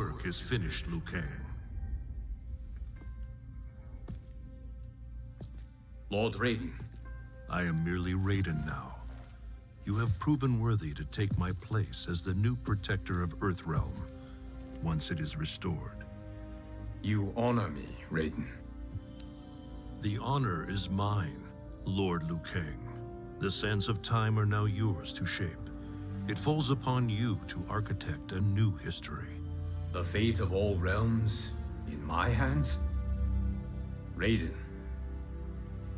work is finished, Liu Kang. Lord Raiden. I am merely Raiden now. You have proven worthy to take my place as the new protector of Earthrealm, once it is restored. You honor me, Raiden. The honor is mine, Lord Liu Kang. The sands of time are now yours to shape. It falls upon you to architect a new history. The fate of all realms in my hands? Raiden,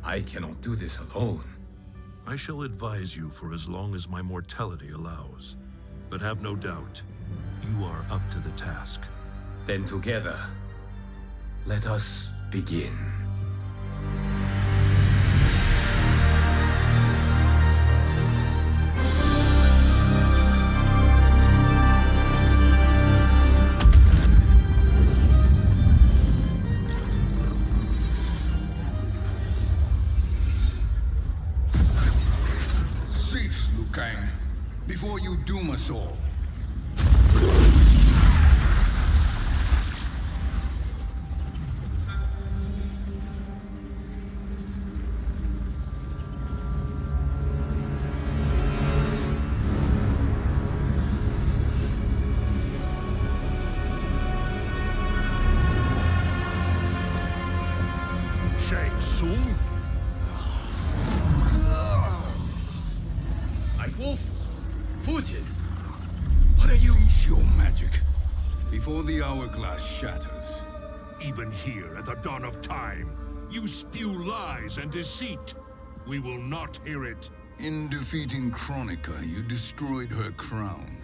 I cannot do this alone. I shall advise you for as long as my mortality allows. But have no doubt, you are up to the task. Then together, let us begin. Cease, Liu Kang, before you doom us all. Tsung? Nightwolf? Fujin? What are you? Cease your magic before the hourglass shatters. Even here at the dawn of time, you spew lies and deceit. We will not hear it. In defeating Kronika, you destroyed her crown.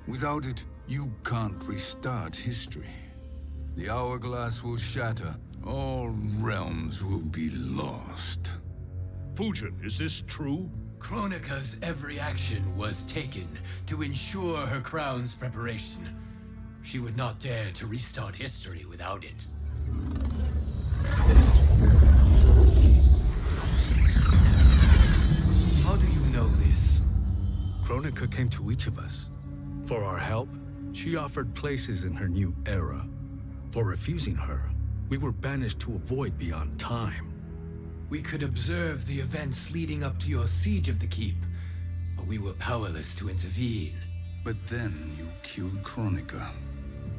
Without it, you can't restart history. The hourglass will shatter. All realms will be lost. Fujin, is this true? Kronika's every action was taken to ensure her crown's preparation. She would not dare to restart history without it. How do you know this? Kronika came to each of us. For our help, she offered places in her new era. For refusing her, we were banished to a void beyond time. We could observe the events leading up to your siege of the keep, but we were powerless to intervene. But then you killed Kronika.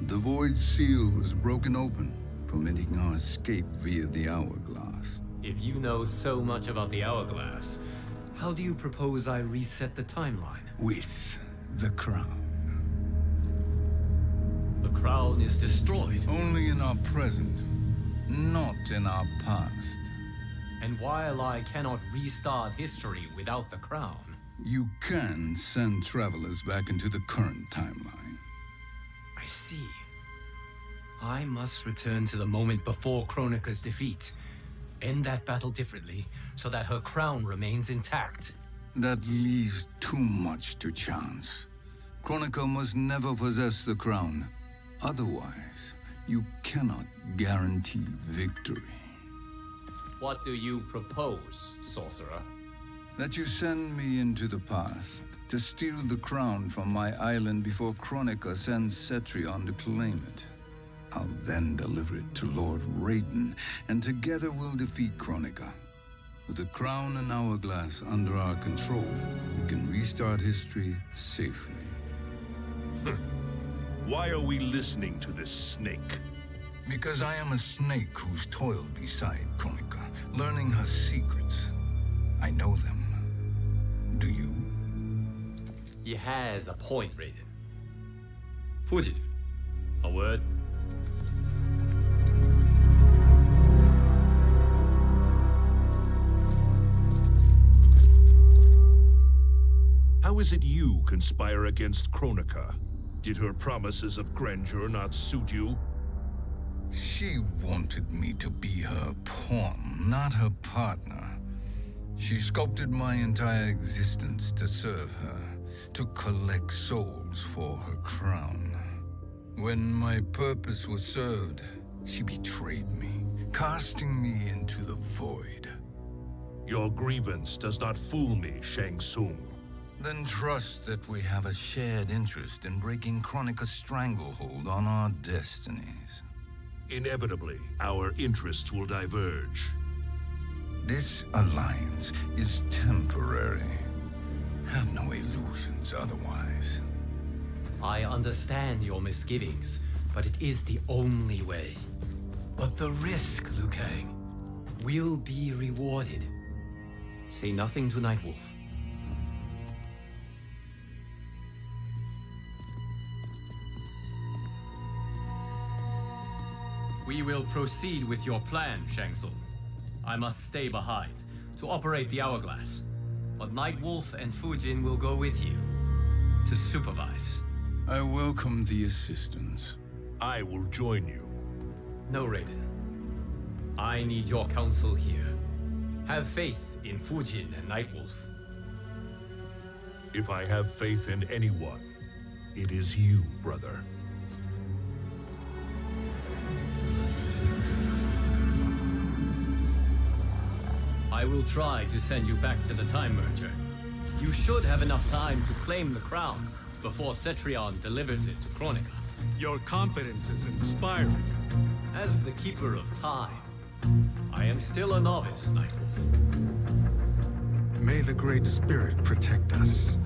The void seal was broken open, permitting our escape via the hourglass. If you know so much about the hourglass, how do you propose I reset the timeline? With the crown. The crown is destroyed. Only in our present, not in our past. And while I cannot restart history without the crown, You can send travelers back into the current timeline. I see. I must return to the moment before Kronika's defeat. End that battle differently, so that her crown remains intact. That leaves too much to chance. Kronika must never possess the crown. Otherwise, you cannot guarantee victory. What do you propose, sorcerer? That you send me into the past to steal the crown from my island before Kronika sends Cetrion to claim it. I'll then deliver it to Lord Raiden, and together we'll defeat Kronika. With the crown and hourglass under our control, we can restart history safely. Why are we listening to this snake? Because I am a snake who's toiled beside Kronika, learning her secrets. I know them. Do you? He has a point, Raiden. Fujin, a word? How is it you conspire against Kronika? Did her promises of grandeur not suit you? She wanted me to be her pawn, not her partner. She sculpted my entire existence to serve her, to collect souls for her crown. When my purpose was served, she betrayed me, casting me into the void. Your grievance does not fool me, Shang Tsung. Then trust that we have a shared interest in breaking Kronika's stranglehold on our destinies. Inevitably, our interests will diverge. This alliance is temporary. Have no illusions otherwise. I understand your misgivings, but it is the only way. But the risk, Liu Kang, will be rewarded. Say nothing to Nightwolf. We will proceed with your plan, Shang Tsung. I must stay behind to operate the hourglass. But Nightwolf and Fujin will go with you to supervise. I welcome the assistance. I will join you. No, Raiden. I need your counsel here. Have faith in Fujin and Nightwolf. If I have faith in anyone, it is you, brother. I will try to send you back to the Time Merger. You should have enough time to claim the crown before Cetrion delivers it to Kronika. Your confidence is inspiring. As the Keeper of Time, I am still a novice, Nightwolf. May the Great Spirit protect us.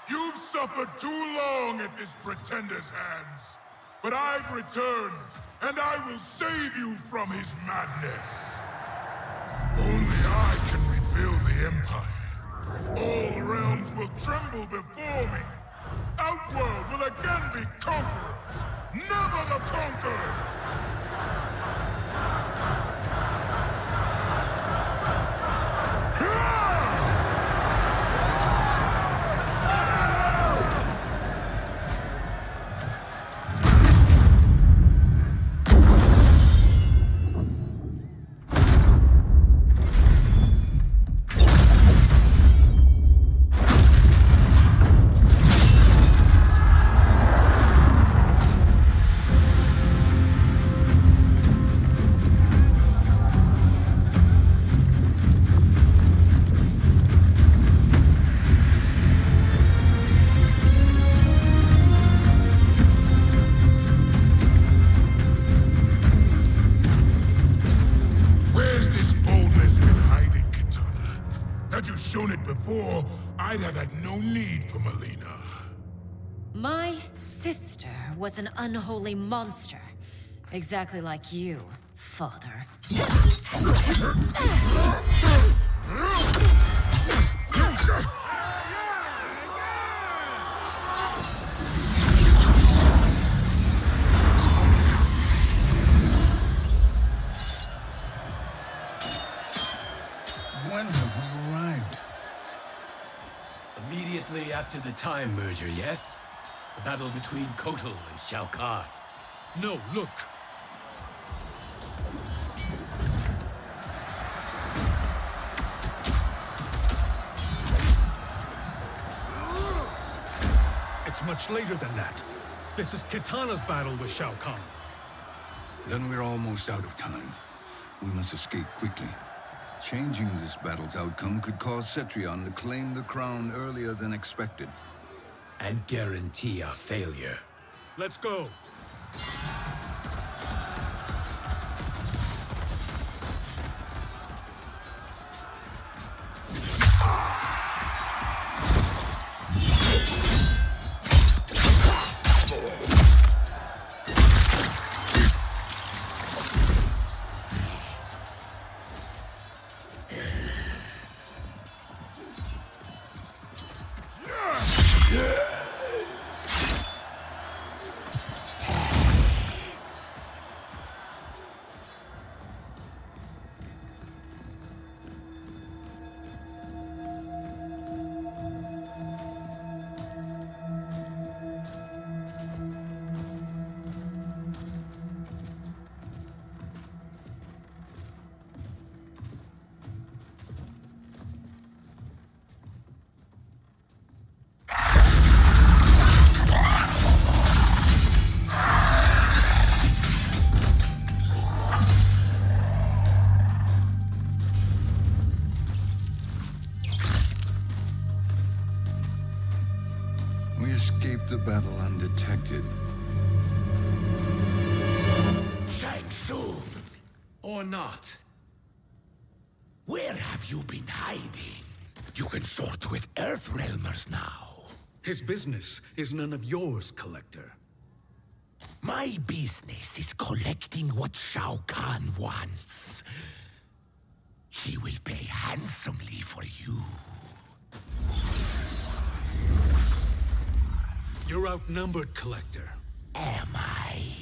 You've suffered too long at this pretender's hands. But I've returned, and I will save you from his madness. Only I can rebuild the Empire. All realms will tremble before me. Outworld will again be conquerors, never the conquered! I'd have had no need for Melina. My sister was an unholy monster. Exactly like you, father. When have we arrived? Immediately after the Time Merger, yes? The battle between Kotal and Shao Kahn. No, look. It's much later than that. This is Kitana's battle with Shao Kahn. Then we're almost out of time. We must escape quickly. Changing this battle's outcome could cause Cetrion to claim the crown earlier than expected. And guarantee our failure. Let's go. We escaped the battle undetected. Shang Tsung, Or not. where have you been hiding? You can sort with Earthrealmers now. His business is none of yours, Collector. My business is collecting what Shao Kahn wants. He will pay handsomely for you. You're outnumbered, Collector. Am I?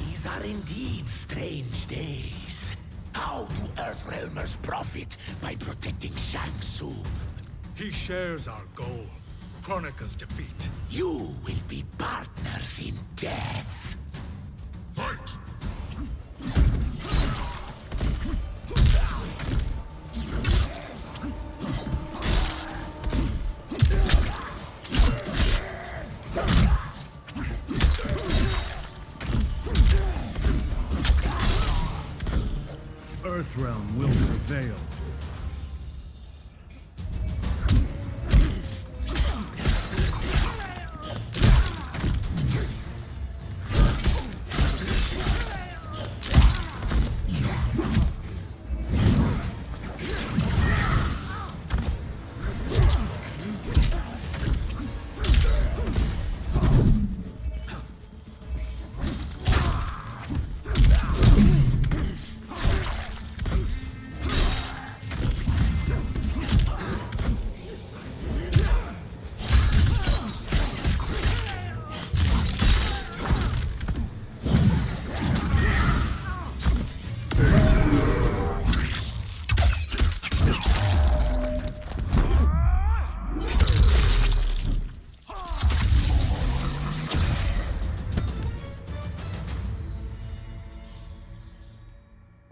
These are indeed strange days. How do Earthrealmers profit by protecting Shang Tsung? He shares our goal. Kronika's defeat. You will be partners in death. Fight! Earthrealm will prevail.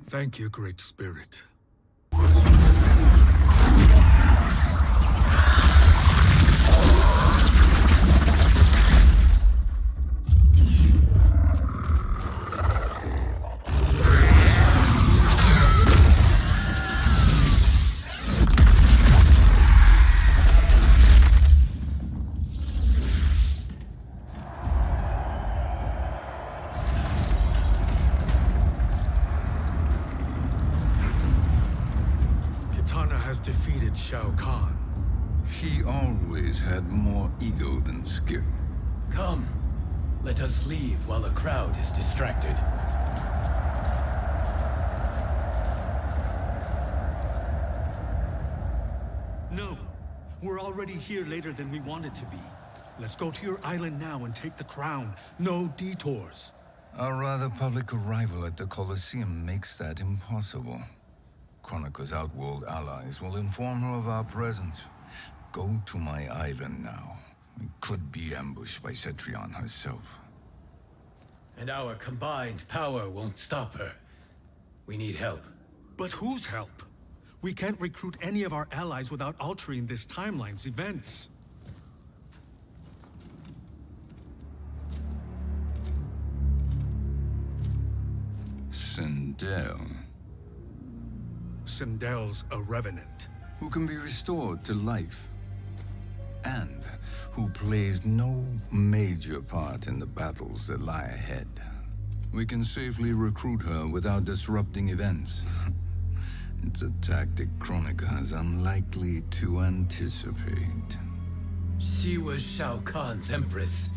Thank you, Great Spirit. Defeated Shao Kahn. He always had more ego than skill. Come. Let us leave while the crowd is distracted. No. We're already here later than we wanted to be. Let's go to your island now and take the crown. No detours. Our rather public arrival at the Colosseum makes that impossible. Kronika's outworld allies will inform her of our presence. Go to my island now. We could be ambushed by Cetrion herself. And our combined power won't stop her. We need help. But whose help? We can't recruit any of our allies without altering this timeline's events. Sindel, Sindel's a revenant. who can be restored to life, and who plays no major part in the battles that lie ahead. We can safely recruit her without disrupting events. It's a tactic Kronika is unlikely to anticipate. She was Shao Kahn's empress,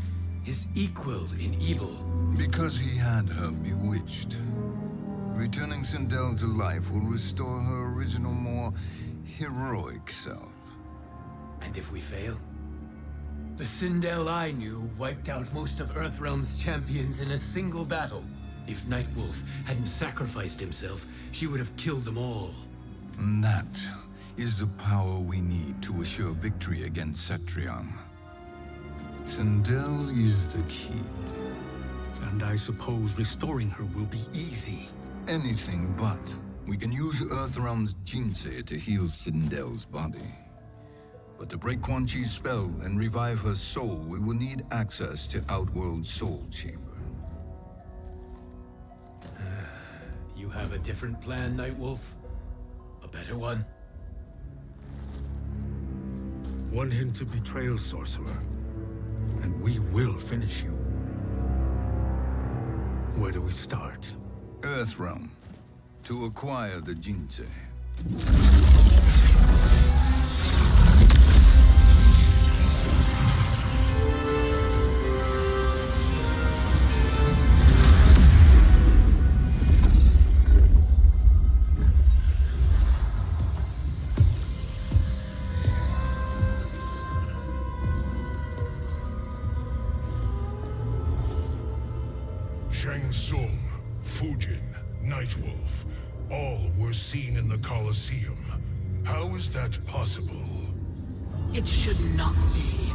his equal in evil. Because he had her bewitched. Returning Sindel to life will restore her original, more heroic self. And if we fail? The Sindel I knew wiped out most of Earthrealm's champions in a single battle. If Nightwolf hadn't sacrificed himself, she would have killed them all. And that is the power we need to assure victory against Cetrion. Sindel is the key. And I suppose restoring her will be easy. Anything but. We can use Earthrealm's Jinsei to heal Sindel's body. But to break Quan Chi's spell and revive her soul, we will need access to Outworld's soul chamber. You have a different plan, Nightwolf? A better one? Want him to betray Sorcerer, and we will finish you. Where do we start? Earthrealm, to acquire the Jinsei. Tsung, Fujin, Nightwolf, all were seen in the Colosseum. How is that possible? It should not be.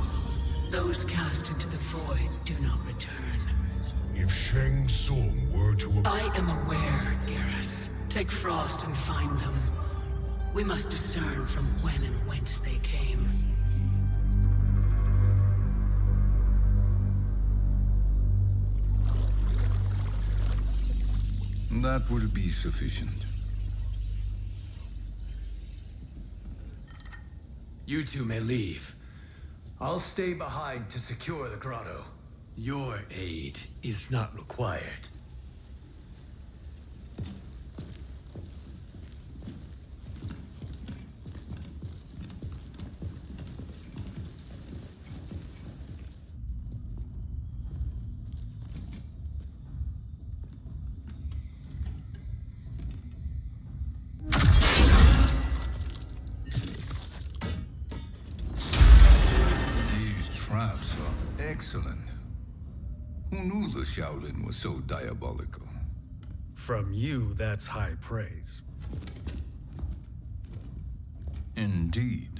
Those cast into the void do not return. If Shang Tsung were to... I am aware, Garrus. Take Frost and find them. We must discern from when and whence they came. That will be sufficient. You two may leave. I'll stay behind to secure the grotto. Your aid is not required. Traps are excellent. Who knew the Shaolin was so diabolical? From you, that's high praise. Indeed.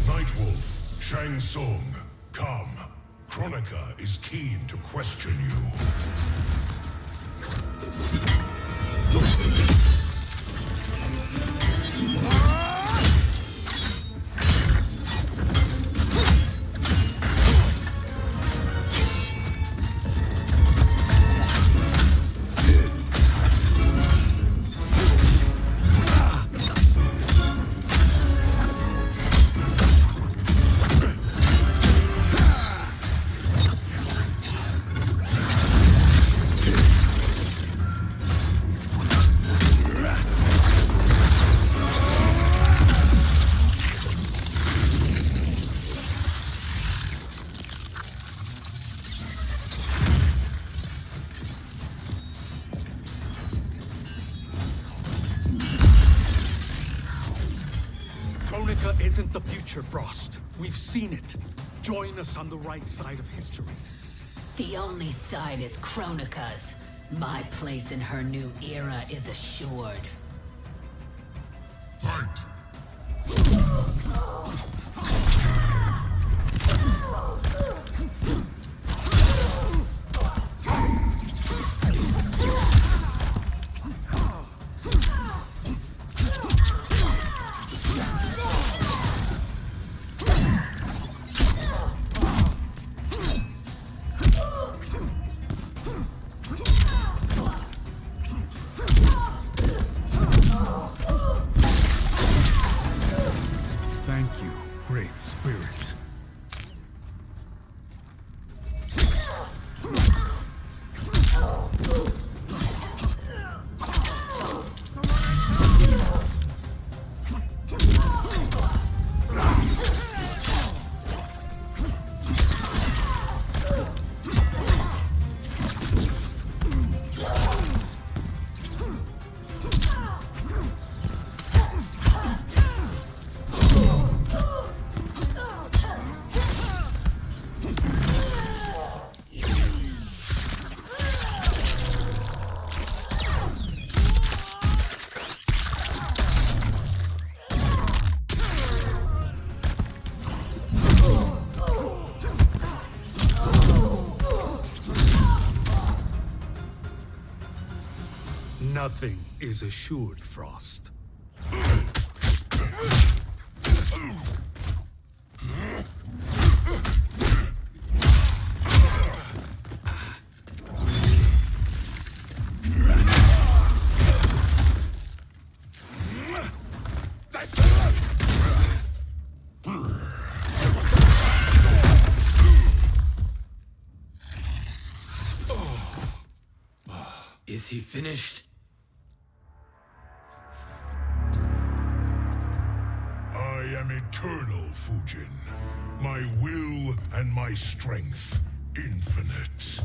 Nightwolf, Shang Tsung, come. Kronika is keen to question you. Isn't the future, Frost. We've seen it. Join us on the right side of history. The only side is Kronika's. My place in her new era is assured. Fight! Nothing is assured, Frost. Is he finished? I am eternal, Fujin. My will and my strength infinite.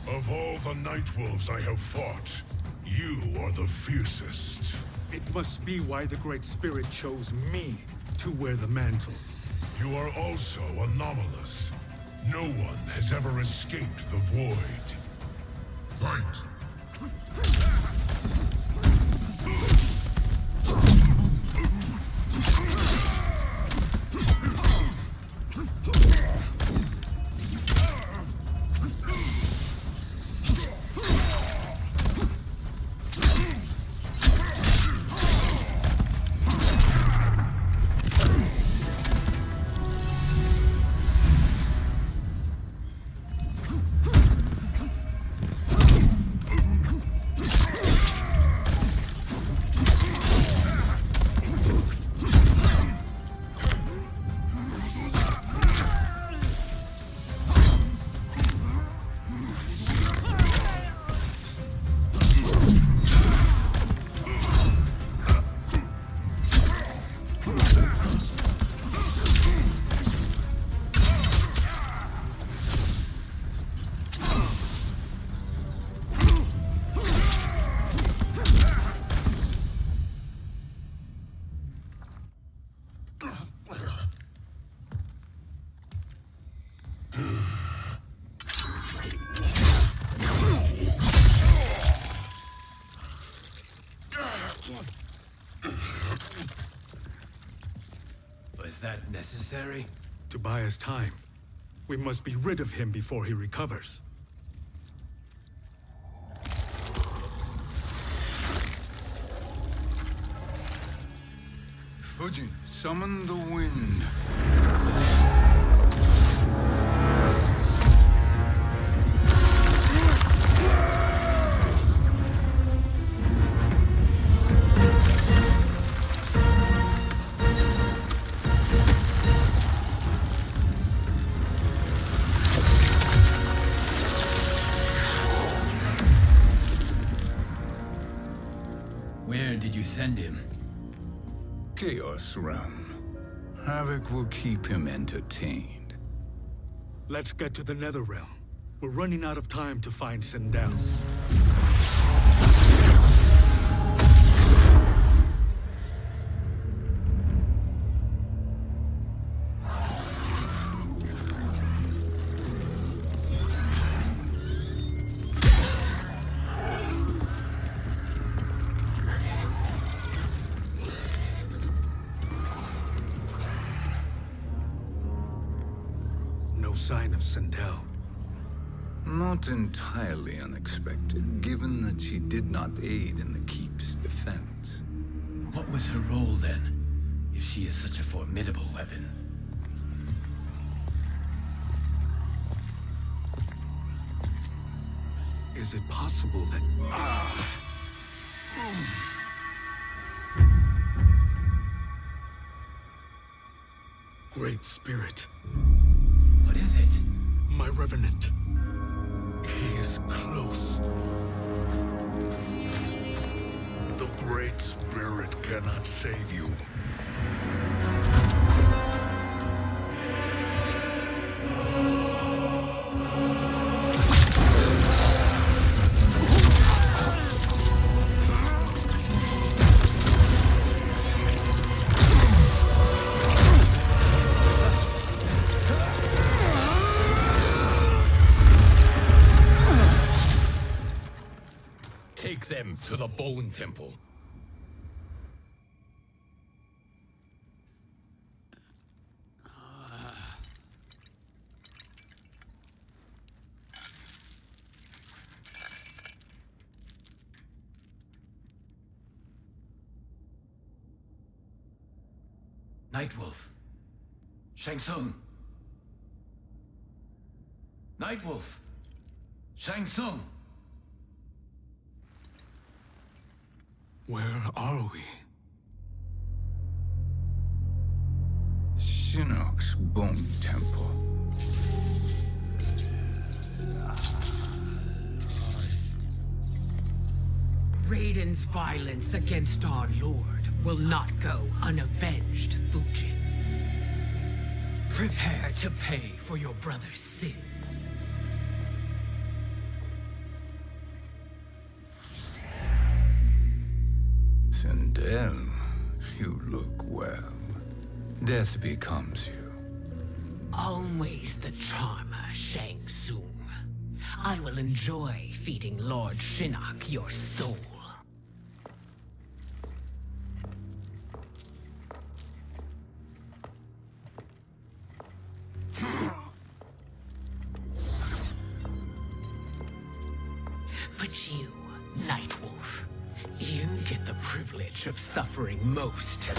Of all the Nightwolves I have fought, you are the fiercest. It must be why the Great Spirit chose me to wear the mantle. You are also anomalous. No one has ever escaped the void. Fight! Was that necessary? To buy us time. We must be rid of him before he recovers. Fujin, summon the wind. Where did you send him? Chaos Realm. Havoc will keep him entertained. Let's get to the Netherrealm. We're running out of time to find Sindel. Sign of Sindel. Not entirely unexpected, given that she did not aid in the Keep's defense. What was her role then, if she is such a formidable weapon? is it possible that... Great Spirit. What is it? My Revenant. He is close. The Great Spirit cannot save you. Take them to the Bone Temple. Nightwolf. Tsung. Nightwolf. Tsung. Where are we? Shinnok's Bone Temple. Raiden's violence against our lord will not go unavenged, Fujin. Prepare to pay for your brother's sins. Sindel, you look well. Death becomes you. Always the charmer, Shang Tsung. I will enjoy feeding Lord Shinnok your soul. But you, Nightwolf, you get the privilege of suffering most.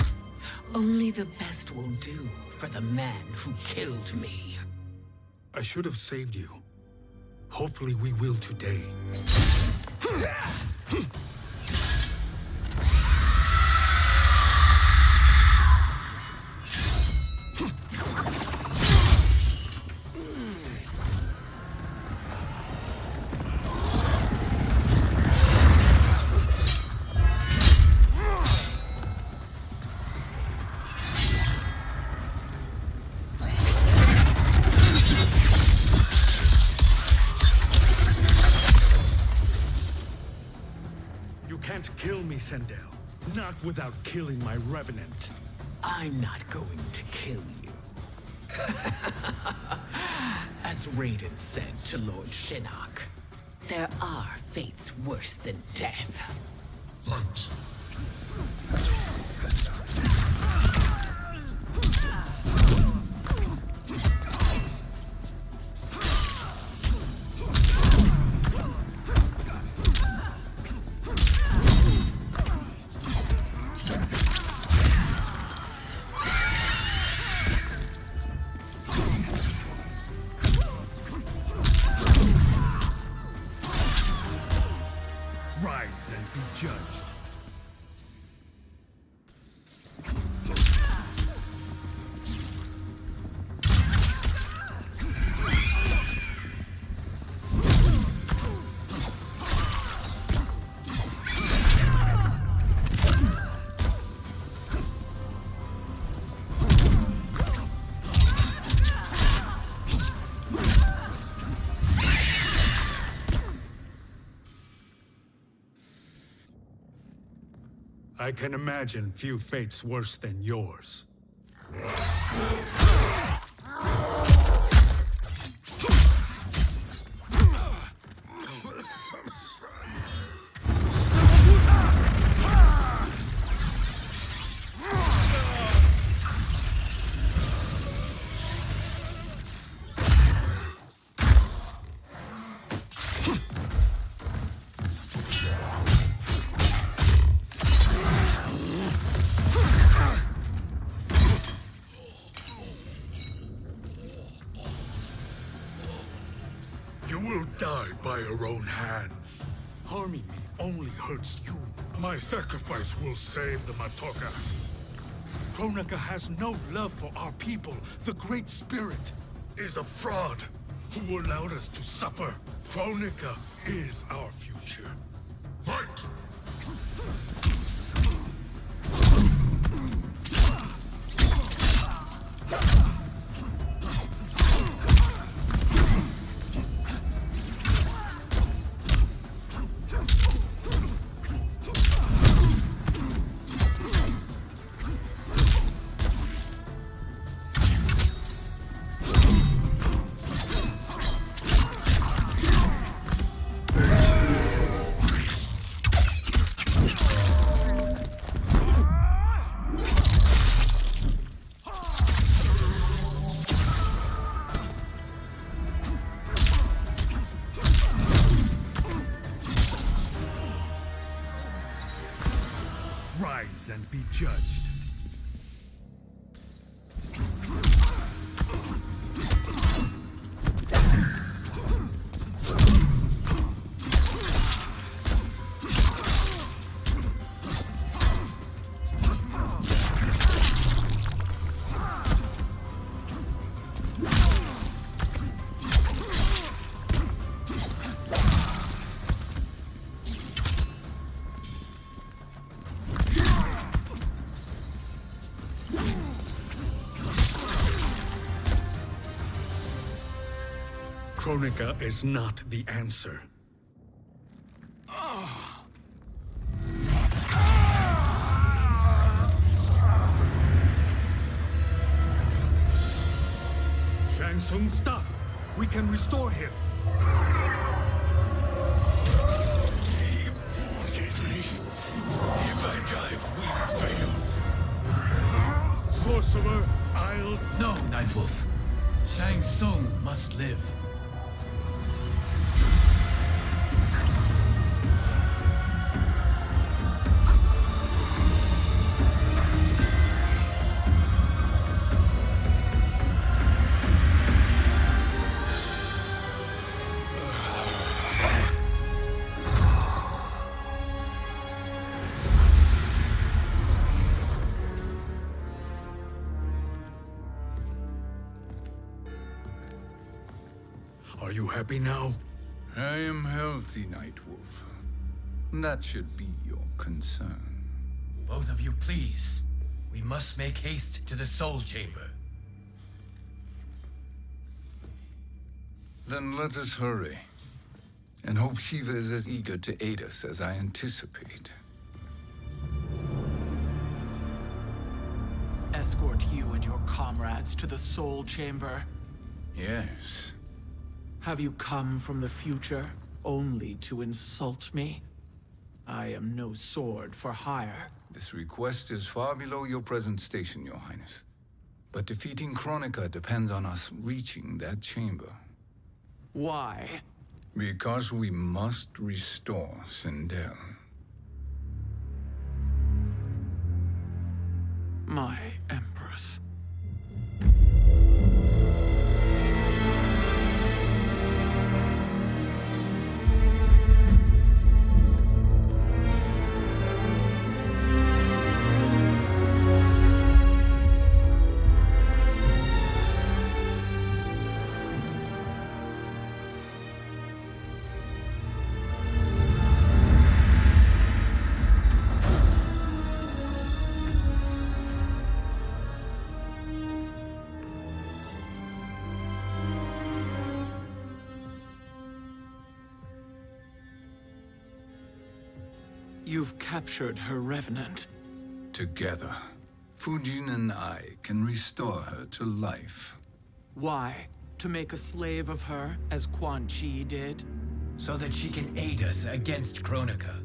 Only the best will do for the man who killed me. I should have saved you. Hopefully we will today. Kill me, Sindel. Not without killing my Revenant. I'm not going to kill you. As Raiden said to Lord Shinnok, there are fates worse than death. Fight. Rise and be judged. I can imagine few fates worse than yours. You will die by your own hands. Harming me only hurts you. My sacrifice will save the Matoka. Kronika has no love for our people. The Great Spirit is a fraud who allowed us to suffer. Kronika is our future. Fight! Rise and be judged. Kronika is not the answer. Shang Tsung, stop! We can restore him. He wounded me. If I die, we fail. Sorcerer, I'll... No, Nightwolf. Shang Tsung must live. Are you happy now? I am healthy, Nightwolf. That should be your concern. Both of you, please. We must make haste to the Soul Chamber. Then let us hurry. And hope Sheeva is as eager to aid us as I anticipate. Escort you and your comrades to the Soul Chamber. Yes. Have you come from the future only to insult me? I am no sword for hire. This request is far below your present station, Your Highness. But defeating Kronika depends on us reaching that chamber. Why? Because we must restore Sindel. My Empress. You've captured her revenant. Together, Fujin and I can restore her to life. Why? To make a slave of her, as Quan Chi did? So that she can aid us against Kronika.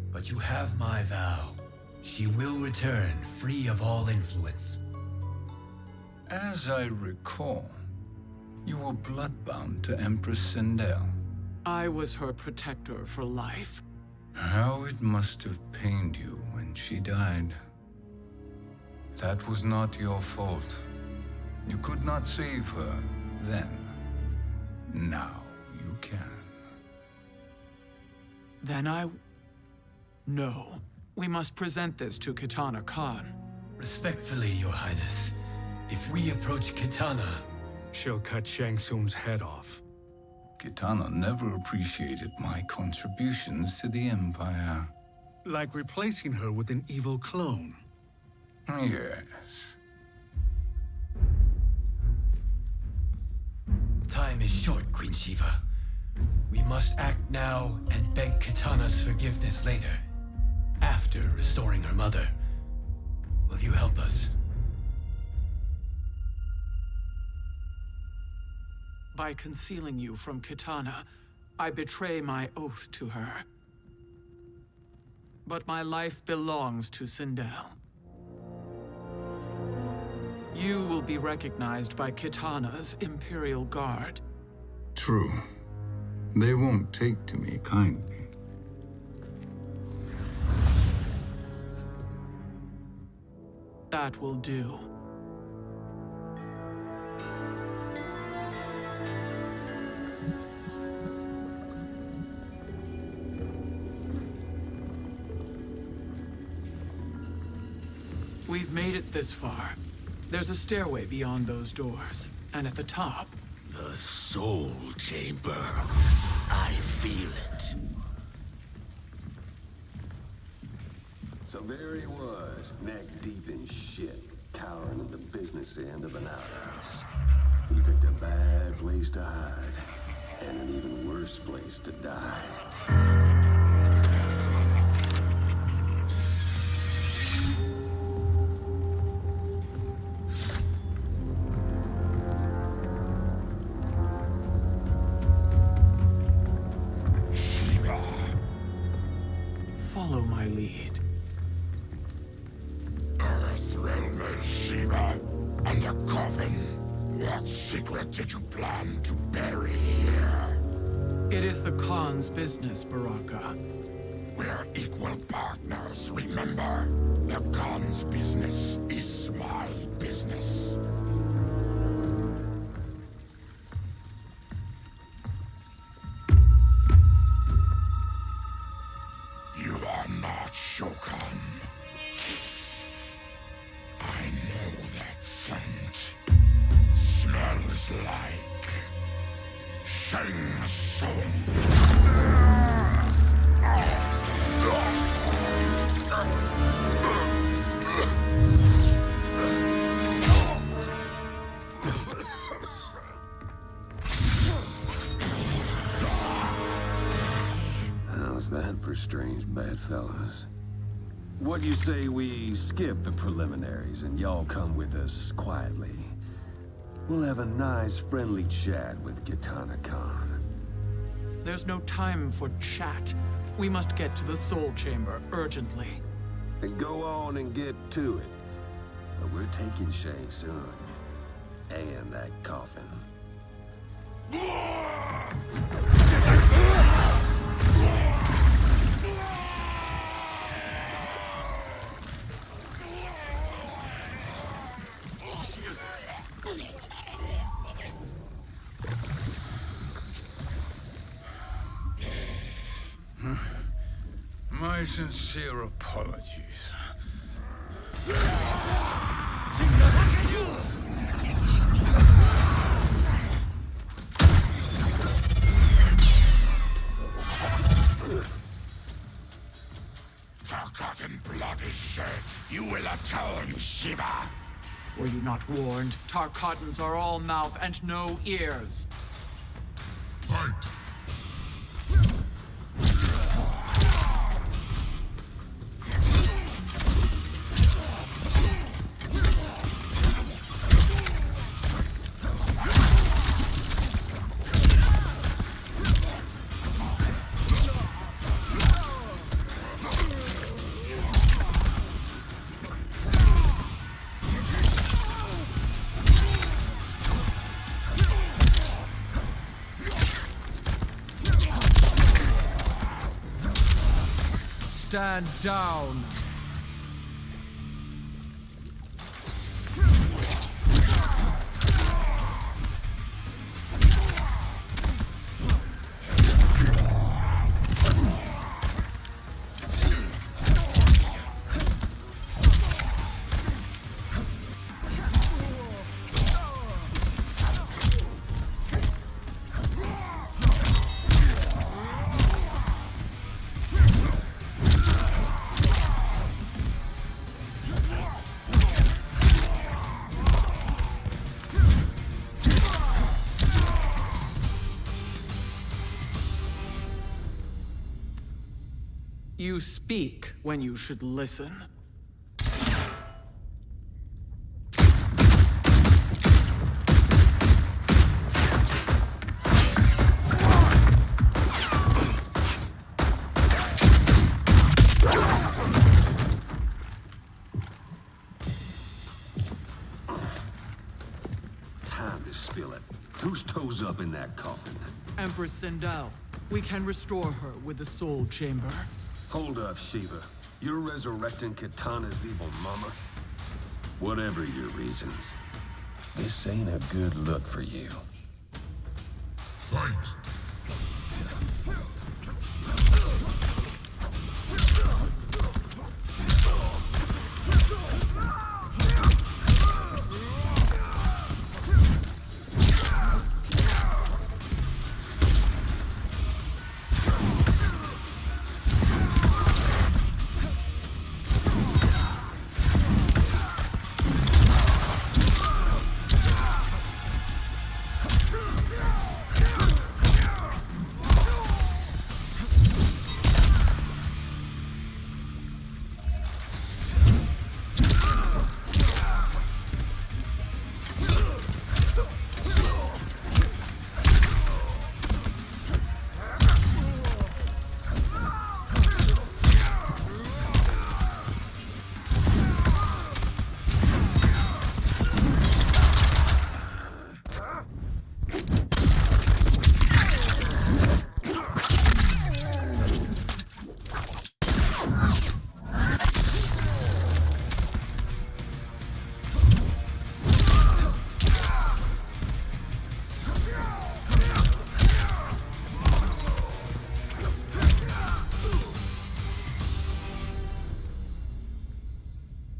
But you have my vow. She will return free of all influence. As I recall, you were bloodbound to Empress Sindel. I was her protector for life. How it must have pained you when she died. That was not your fault. You could not save her then. Now you can. Then No. We must present this to Kitana Khan. Respectfully, Your Highness, if we approach Kitana... She'll cut Shang Tsung's head off. Kitana never appreciated my contributions to the Empire. Like replacing her with an evil clone. Yes. Time is short, Queen Sheeva. We must act now and beg Kitana's forgiveness later, after restoring her mother. Will you help us? By concealing you from Kitana, I betray my oath to her. But my life belongs to Sindel. You will be recognized by Kitana's Imperial Guard. True. They won't take to me kindly. That will do. We've made it this far. There's a stairway beyond those doors, and at the top... The Soul Chamber. I feel it. So there he was, neck deep in shit, cowering at the business end of an outhouse. He picked a bad place to hide, and an even worse place to die. Follow my lead. Earthrealm'in Sheeva, and a coffin. What secret did you plan to bury here? It is the Khan's business, Baraka. We're equal partners, remember? The Khan's business is my business. You are not Shokan. I know that scent. Smells like... Shang Tsung. How's that for strange bedfellows? What do you say we skip the preliminaries and y'all come with us quietly? We'll have a nice, friendly chat with Kitana Khan. There's no time for chat. We must get to the Soul Chamber urgently. And go on and get to it. But we're taking Shang Tsung. And that coffin. My sincere apologies. Forgotten blood is shed. You will atone, Sheeva. Were you not warned? Tarkatans are all mouth and no ears. Fight! Stand down. You speak when you should listen. Time to spill it. Whose toes up in that coffin? Empress Sindel. We can restore her with the Soul Chamber. Hold up, Sheeva. You're resurrecting Kitana's evil mama? Whatever your reasons, this ain't a good look for you. Fight!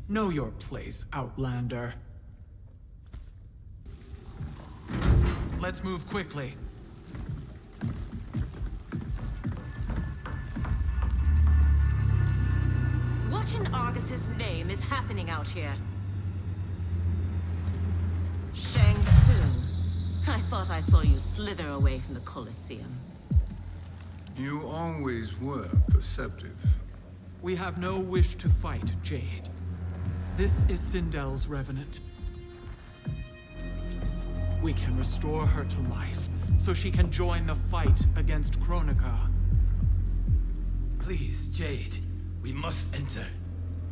Know your place, Outlander. Let's move quickly. What in Argus's name is happening out here? Shang Tsung. I thought I saw you slither away from the Colosseum. You always were perceptive. We have no wish to fight, Jade. This is Sindel's revenant. We can restore her to life, so she can join the fight against Kronika. Please, Jade, we must enter.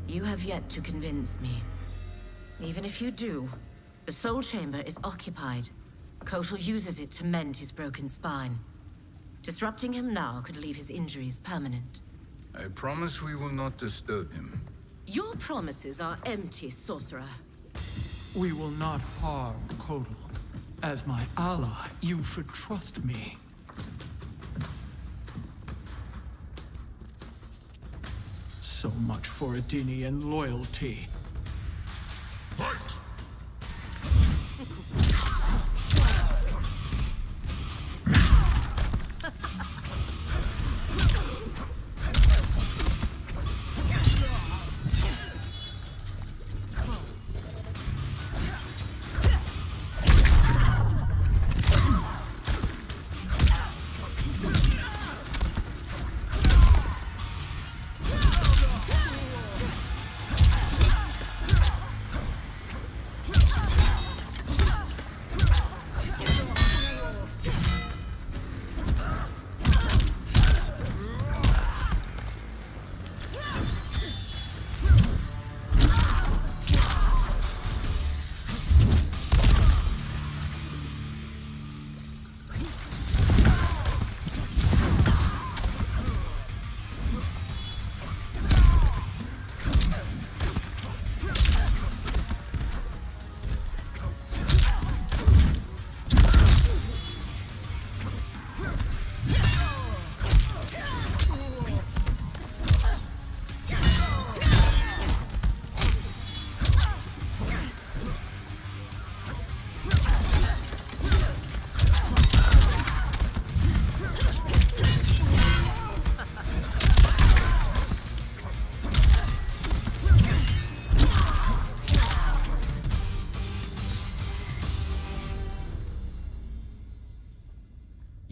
You have yet to convince me. Even if you do, the Soul Chamber is occupied. Kotal uses it to mend his broken spine. Disrupting him now could leave his injuries permanent. I promise we will not disturb him. Your promises are empty, sorcerer. We will not harm Kotal. As my ally, you should trust me. So much for Adenian loyalty. Fight!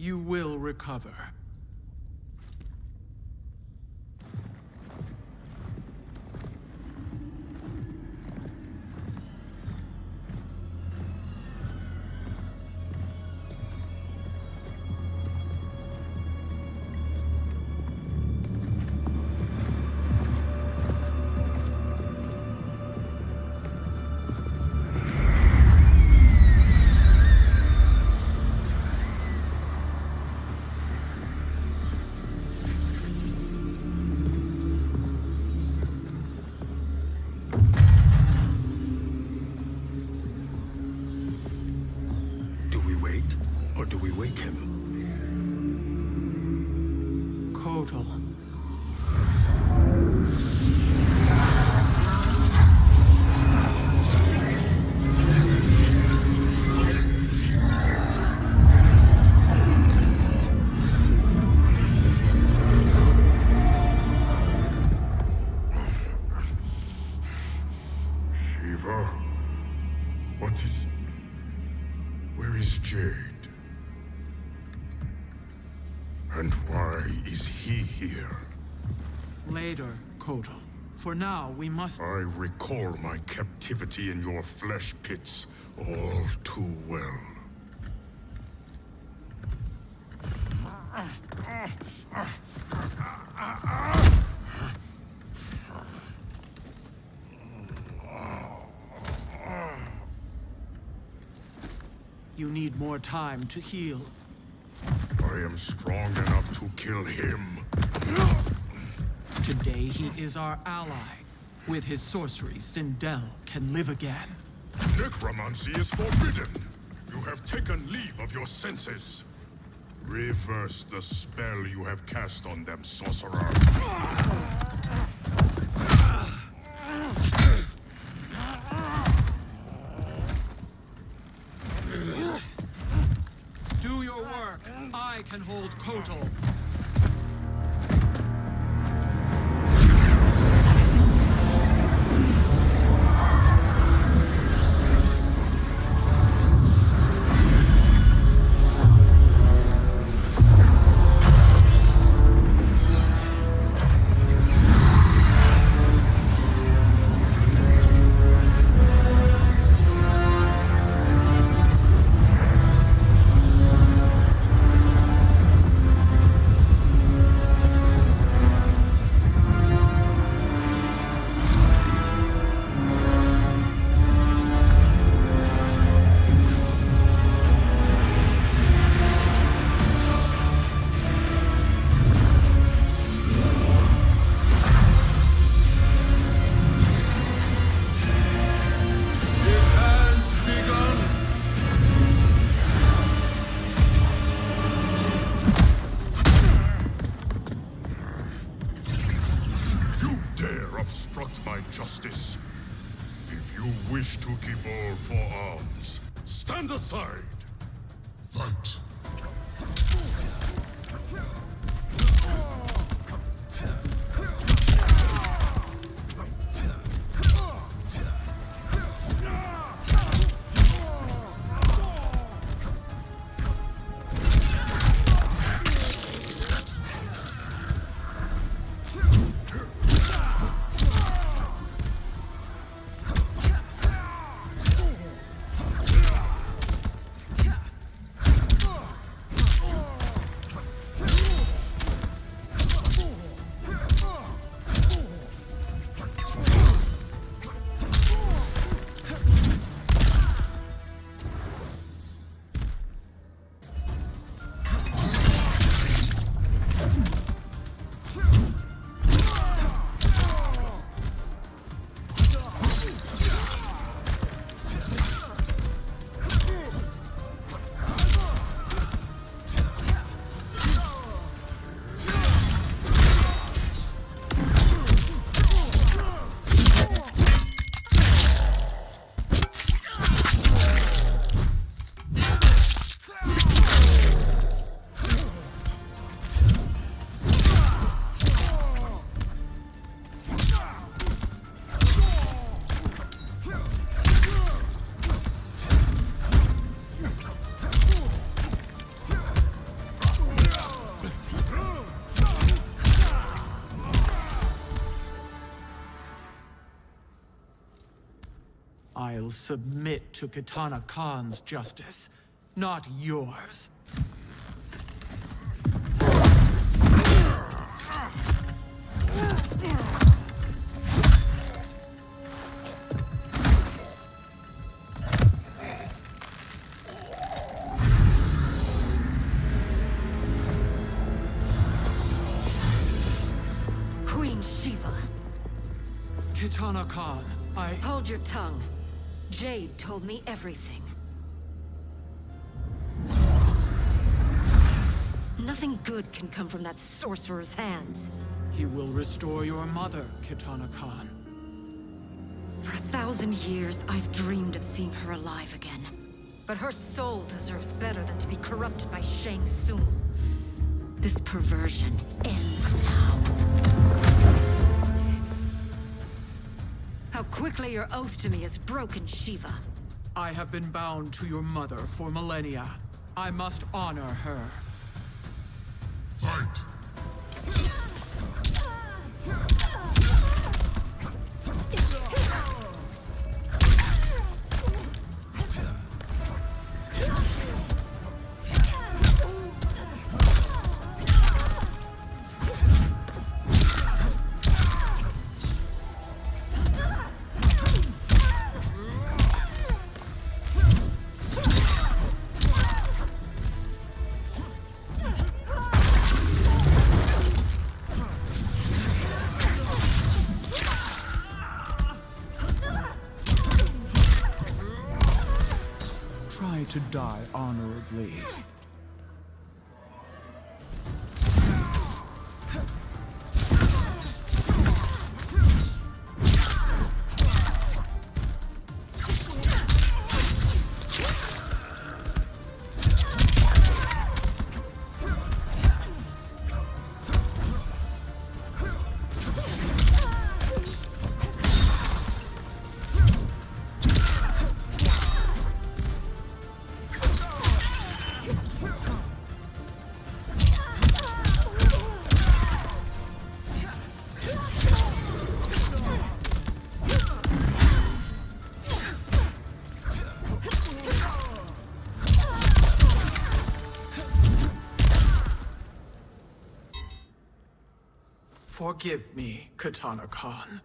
You will recover. Later, Kotal. For now, we must... I recall my captivity in your flesh pits all too well. You need more time to heal. I am strong enough to kill him. Today he is our ally. With his sorcery, Sindel can live again. Necromancy is forbidden. You have taken leave of your senses. Reverse the spell you have cast on them, sorcerer. Do your work. I can hold Kotal. Justice. If you wish to keep all four arms, stand aside. Fight. I'll submit to Kitana Khan's justice, not yours. Queen Sheeva. Kitana Khan, Hold your tongue. Jade told me everything. Nothing good can come from that sorcerer's hands. He will restore your mother, Kitana Khan. For 1,000 years, I've dreamed of seeing her alive again. But her soul deserves better than to be corrupted by Shang Tsung. This perversion ends now. How quickly your oath to me is broken, Sheeva. I have been bound to your mother for millennia. I must honor her. Fight. to die honorably. Forgive me, Katana Khan.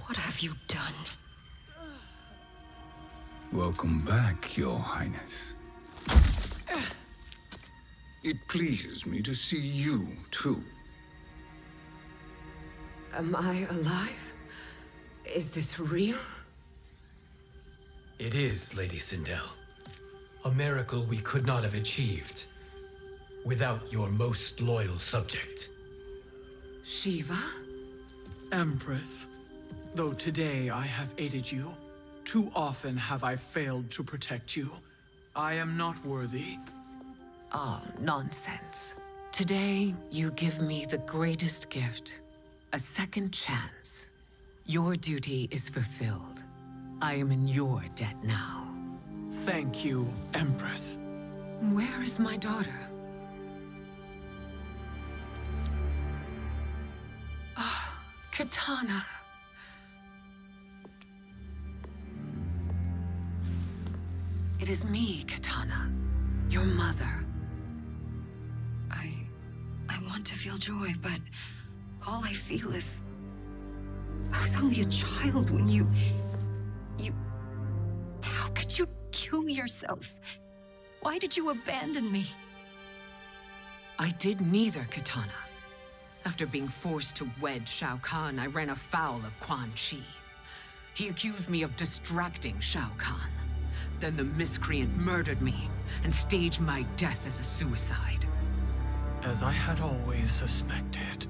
What have you done? Welcome back, Your Highness. It pleases me to see you, too. Am I alive? Is this real? It is, Lady Sindel. A miracle we could not have achieved without your most loyal subject. Sheeva? Empress, though today I have aided you, too often have I failed to protect you. I am not worthy. Oh, nonsense. Today, you give me the greatest gift. A second chance. Your duty is fulfilled. I am in your debt now. Thank you, Empress. Where is my daughter? Ah, Katana. It is me, Katana. Your mother. I want to feel joy, but all I feel is... I was only a child when you... How could you kill yourself? Why did you abandon me? I did neither, Katana. After being forced to wed Shao Kahn, I ran afoul of Quan Chi. He accused me of distracting Shao Kahn. Then the miscreant murdered me and staged my death as a suicide. As I had always suspected.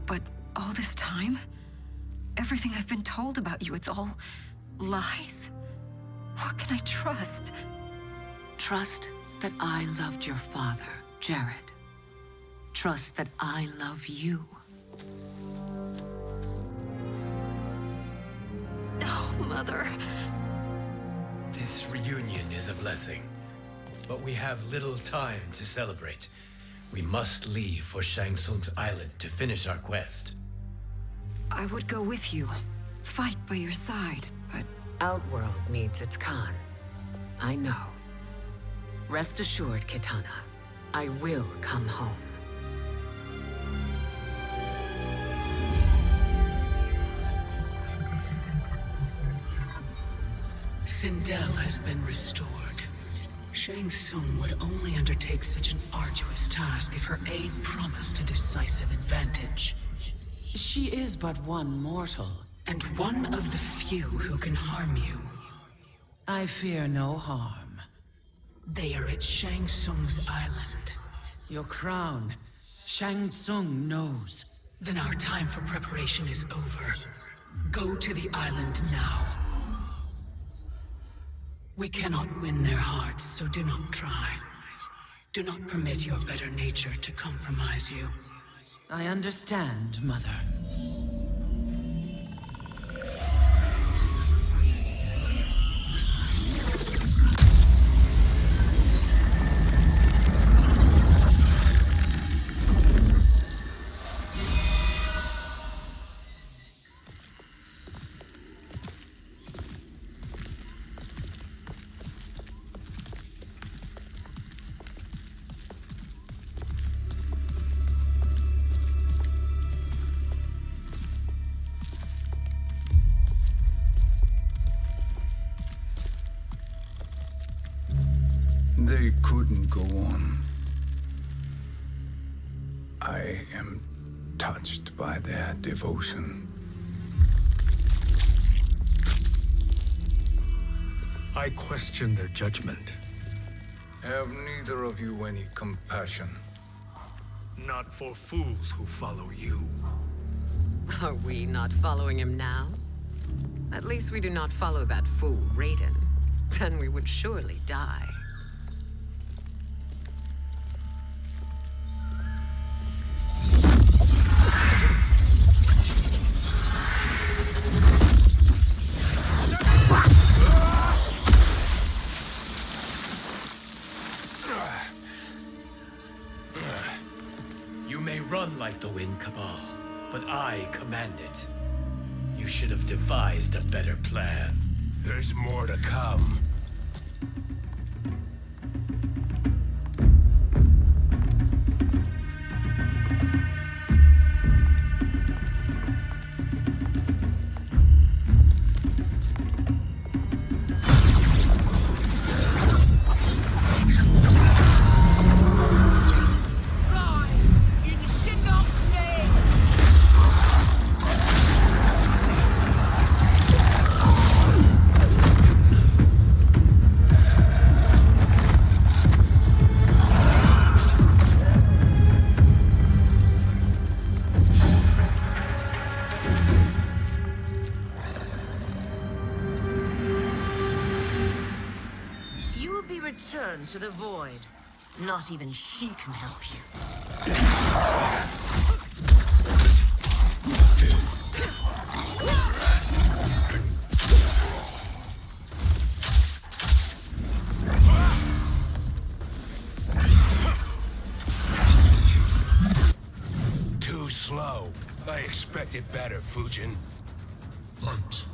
But all this time? Everything I've been told about you, it's all lies? What can I trust? Trust that I loved your father, Jared. Trust that I love you. No, Mother. This reunion is a blessing, but we have little time to celebrate. We must leave for Shang Tsung's island to finish our quest. I would go with you, fight by your side, but... Outworld needs its Khan. I know. Rest assured, Katana, I will come home. Sindel has been restored. Shang Tsung would only undertake such an arduous task if her aid promised a decisive advantage. She is but one mortal, and one of the few who can harm you. I fear no harm. They are at Shang Tsung's island. Your crown, Shang Tsung knows. Then our time for preparation is over. Go to the island now. We cannot win their hearts, so do not try. Do not permit your better nature to compromise you. I understand, Mother. They couldn't go on. I am touched by their devotion. I question their judgment. Have neither of you any compassion? Not for fools who follow you. Are we not following him now? At least we do not follow that fool, Raiden. Then we would surely die. Like the wind, Cabal, but I command it. You should have devised a better plan. There's more to come. Return to the void. Not even she can help you. Too slow. I expected better, Fujin. Fight.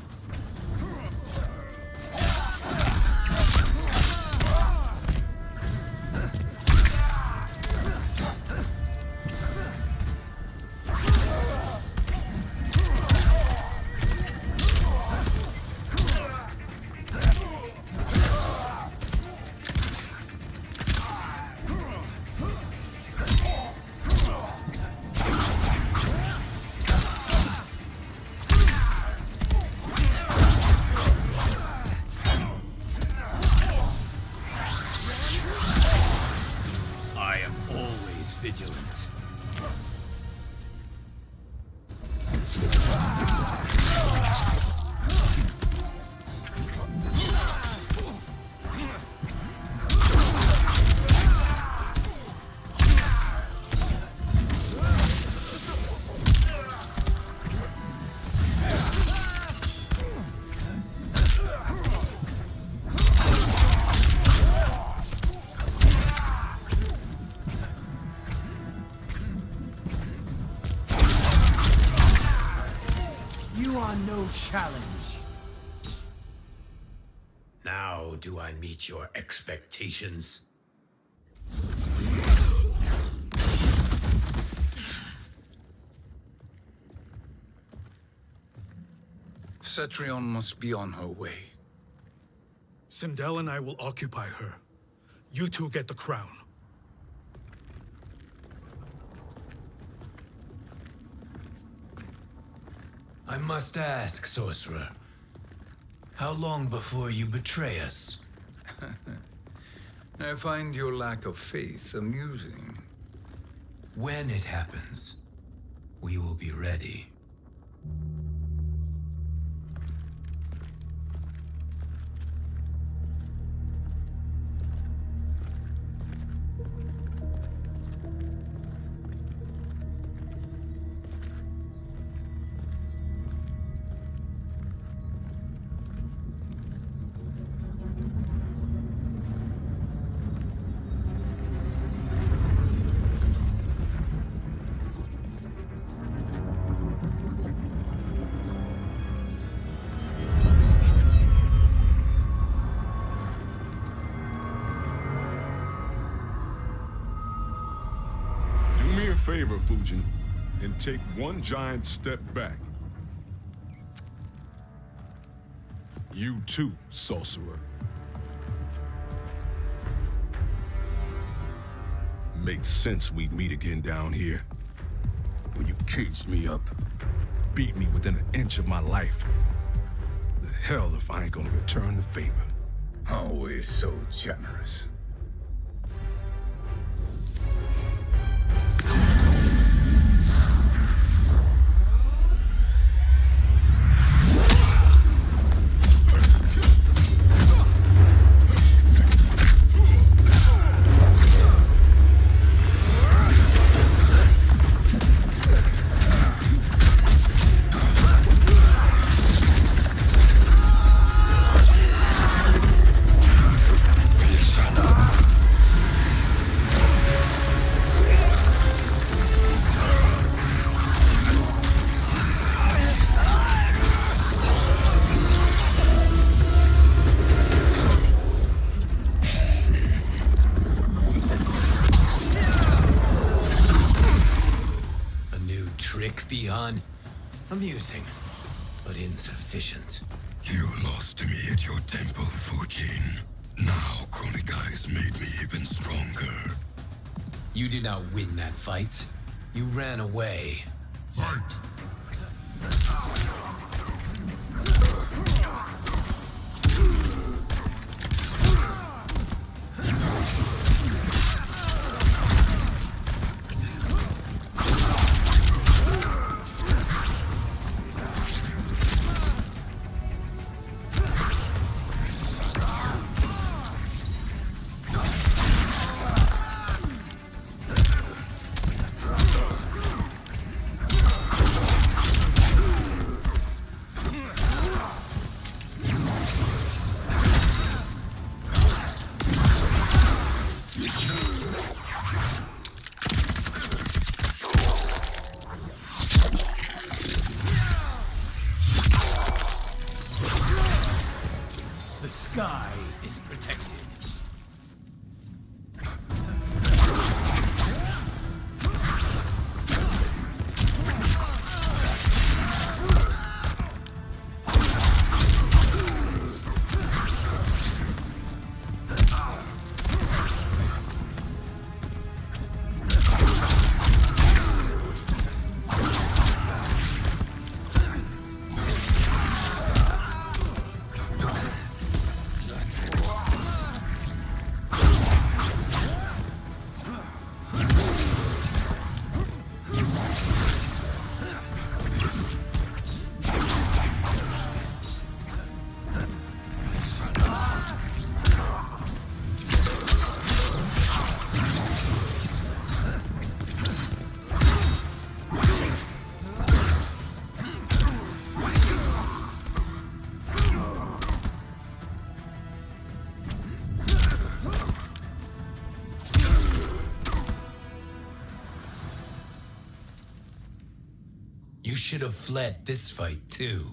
No challenge. Now do I meet your expectations? Cetrion must be on her way. Sindel and I will occupy her. You two get the crown. I must ask, sorcerer. How long before you betray us? I find your lack of faith amusing. When it happens, we will be ready. favor, Fujin, and take one giant step back. You too, sorcerer. Makes sense we'd meet again down here. When you caged me up, beat me within an inch of my life. The hell if I ain't gonna return the favor. Always so generous. Amusing, but insufficient. You lost to me at your temple, Fujin. Now Kronika made me even stronger. You did not win that fight. You ran away. Fight! You should have fled this fight, too.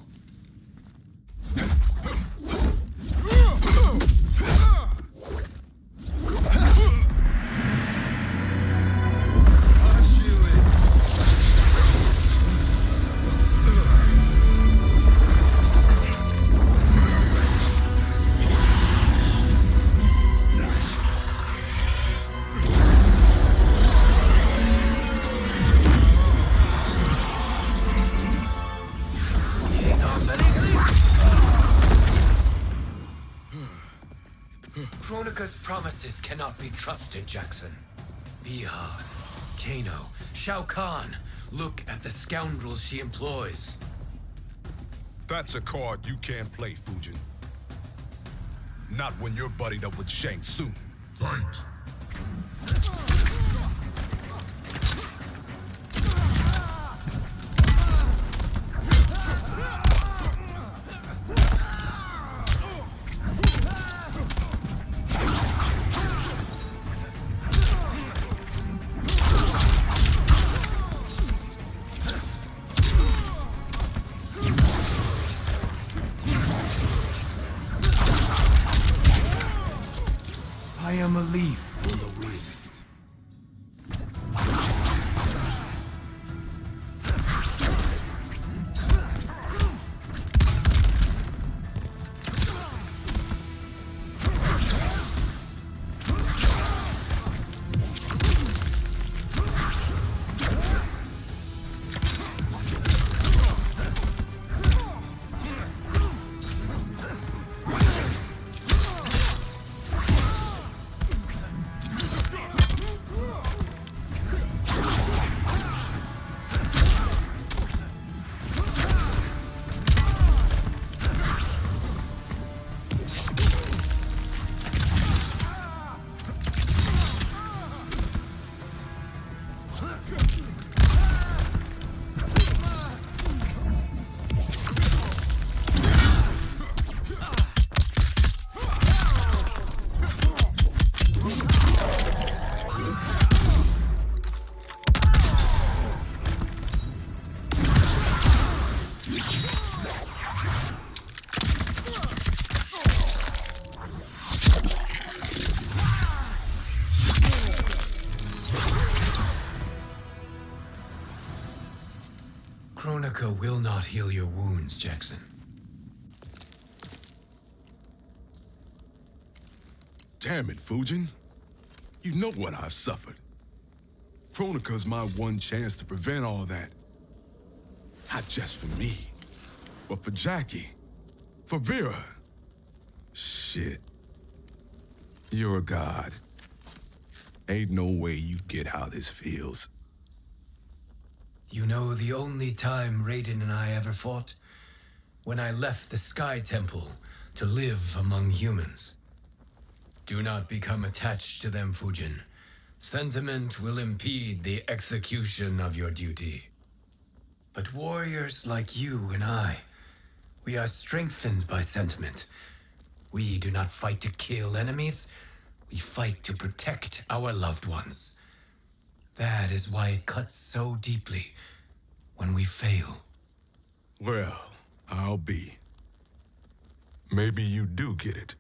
Kronika's promises cannot be trusted, Jackson. Bihan, Kano, Shao Kahn. Look at the scoundrels she employs. That's a card you can't play, Fujin. Not when you're buddied up with Shang Tsung. Fight! I am a leaf in the wind. not heal your wounds, Jackson. Damn it, Fujin. You know what I've suffered. Kronika's my one chance to prevent all that. Not just for me, but for Jackie, for Vera. Shit. You're a god. Ain't no way you get how this feels. You know the only time Raiden and I ever fought? When I left the Sky Temple to live among humans. Do not become attached to them, Fujin. Sentiment will impede the execution of your duty. But warriors like you and I, we are strengthened by sentiment. We do not fight to kill enemies. We fight to protect our loved ones. That is why it cuts so deeply when we fail. Well, I'll be. Maybe you do get it.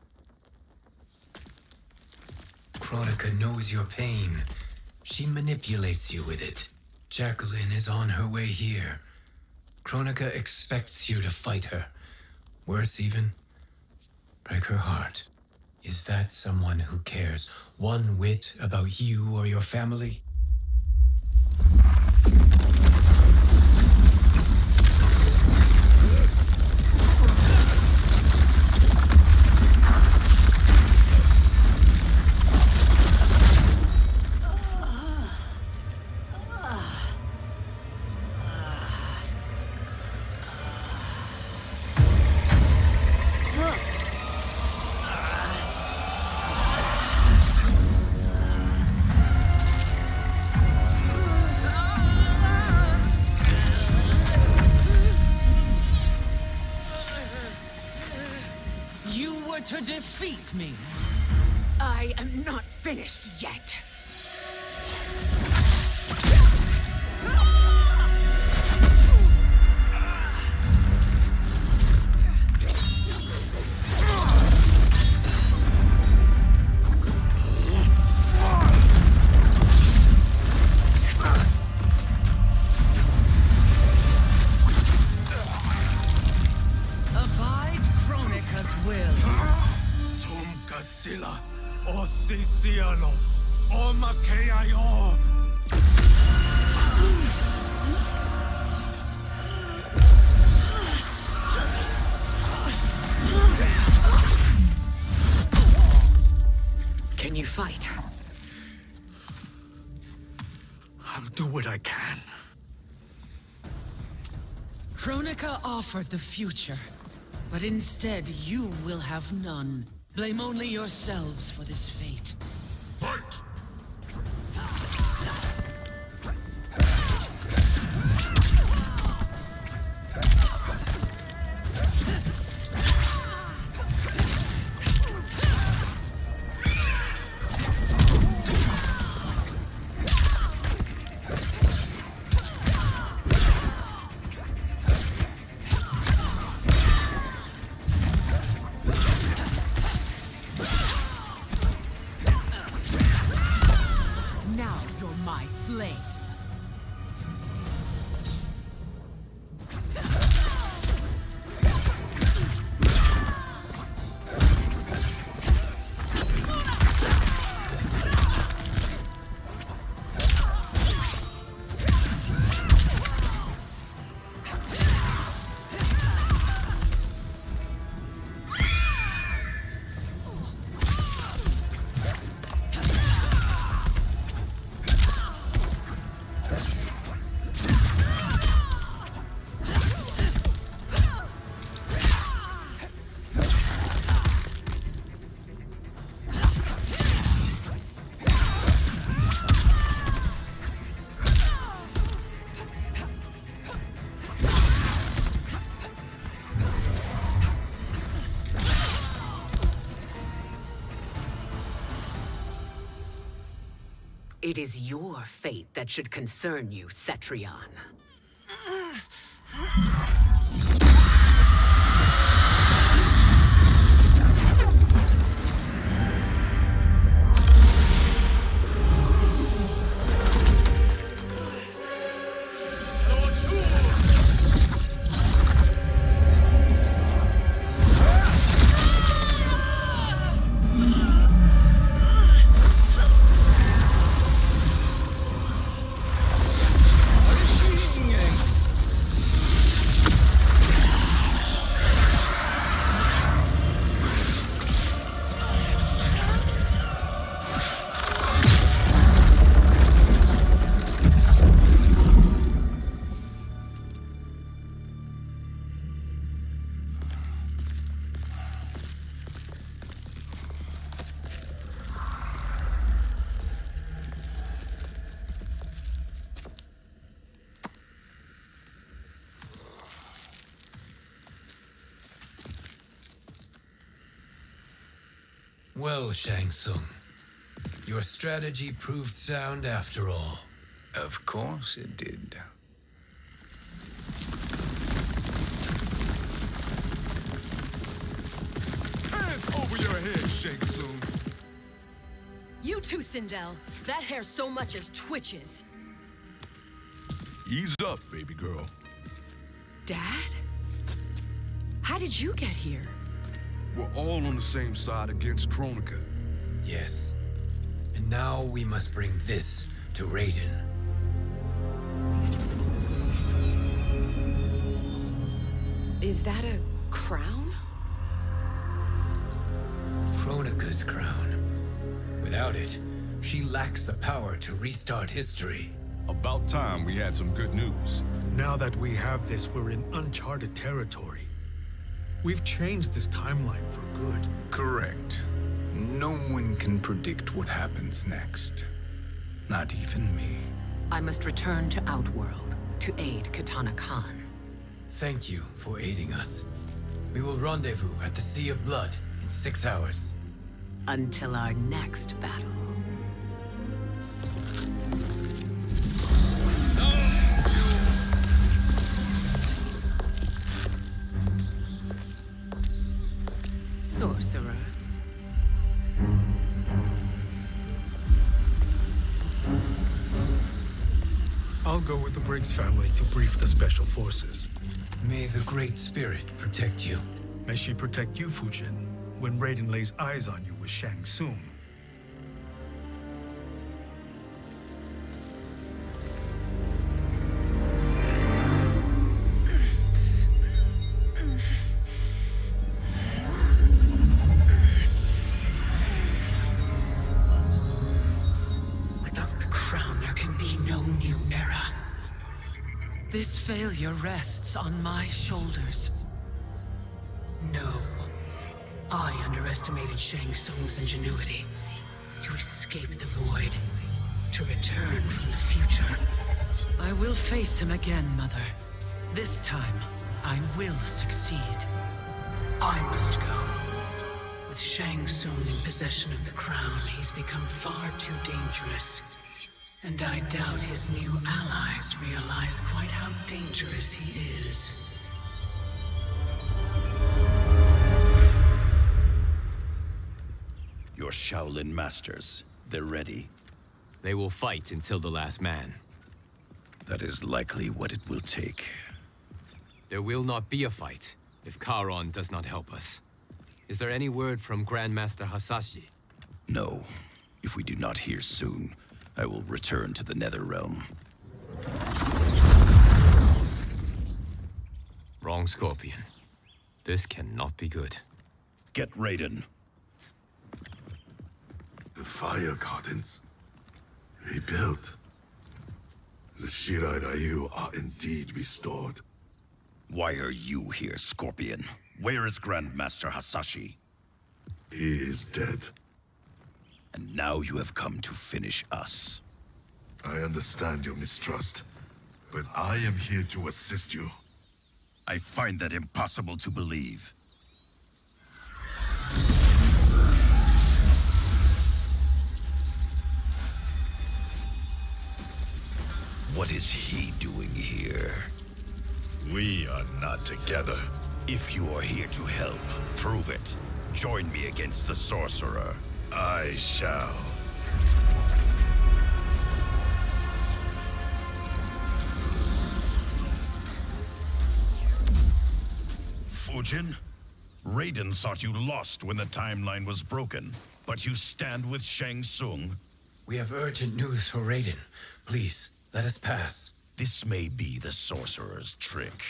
Kronika knows your pain. She manipulates you with it. Jacqueline is on her way here. Kronika expects you to fight her. Worse even, break her heart. Is that someone who cares one whit about you or your family? To defeat me. I am not finished yet. Abide Kronika's will. Sila, o Sisiano, o Makeayo. Can you fight? I'll do what I can. Kronika offered the future, but instead you will have none. Blame only yourselves for this fate. Fight! It is your fate that should concern you, Cetrion. Well, Shang Tsung, your strategy proved sound after all. Of course it did. Hands over your head, Shang Tsung. You too, Sindel. That hair so much as twitches. Ease up, baby girl. Dad? How did you get here? We're all on the same side against Kronika. Yes. And now we must bring this to Raiden. Is that a crown? Kronika's crown. Without it, she lacks the power to restart history. About time we had some good news. Now that we have this, we're in uncharted territory. We've changed this timeline for good. Correct. No one can predict what happens next. Not even me. I must return to Outworld to aid Katana Khan. Thank you for aiding us. We will rendezvous at the Sea of Blood in 6 hours. Until our next battle. Sorcerer. I'll go with the Briggs family to brief the special forces. May the Great Spirit protect you. May she protect you, Fujin, when Raiden lays eyes on you with Shang Tsung. Without the crown, there can be no new era. This failure rests on my shoulders. No. I underestimated Shang Tsung's ingenuity. To escape the void. To return from the future. I will face him again, Mother. This time, I will succeed. I must go. With Shang Tsung in possession of the crown, he's become far too dangerous. And I doubt his new allies realize quite how dangerous he is. Your Shaolin masters, they're ready. They will fight until the last man. That is likely what it will take. There will not be a fight if Charon does not help us. Is there any word from Grandmaster Hasashi? No. If we do not hear soon, I will return to the Netherrealm. Wrong, Scorpion. This cannot be good. Get Raiden. The fire gardens. Rebuilt. The Shirai Ryu are indeed restored. Why are you here, Scorpion? Where is Grandmaster Hasashi? He is dead. And now you have come to finish us. I understand your mistrust, but I am here to assist you. I find that impossible to believe. What is he doing here? We are not together. If you are here to help, prove it. Join me against the sorcerer. I shall. Fujin? Raiden thought you lost when the timeline was broken, but you stand with Shang Tsung. We have urgent news for Raiden. Please, let us pass. This may be the sorcerer's trick.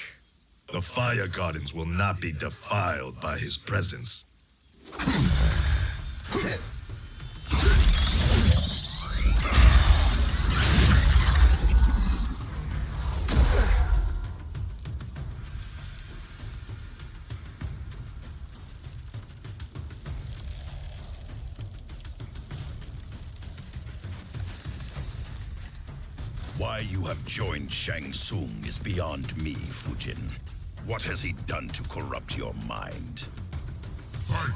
The fire gardens will not be defiled by his presence. Why you have joined Shang Tsung is beyond me, Fujin. What has he done to corrupt your mind? Fight!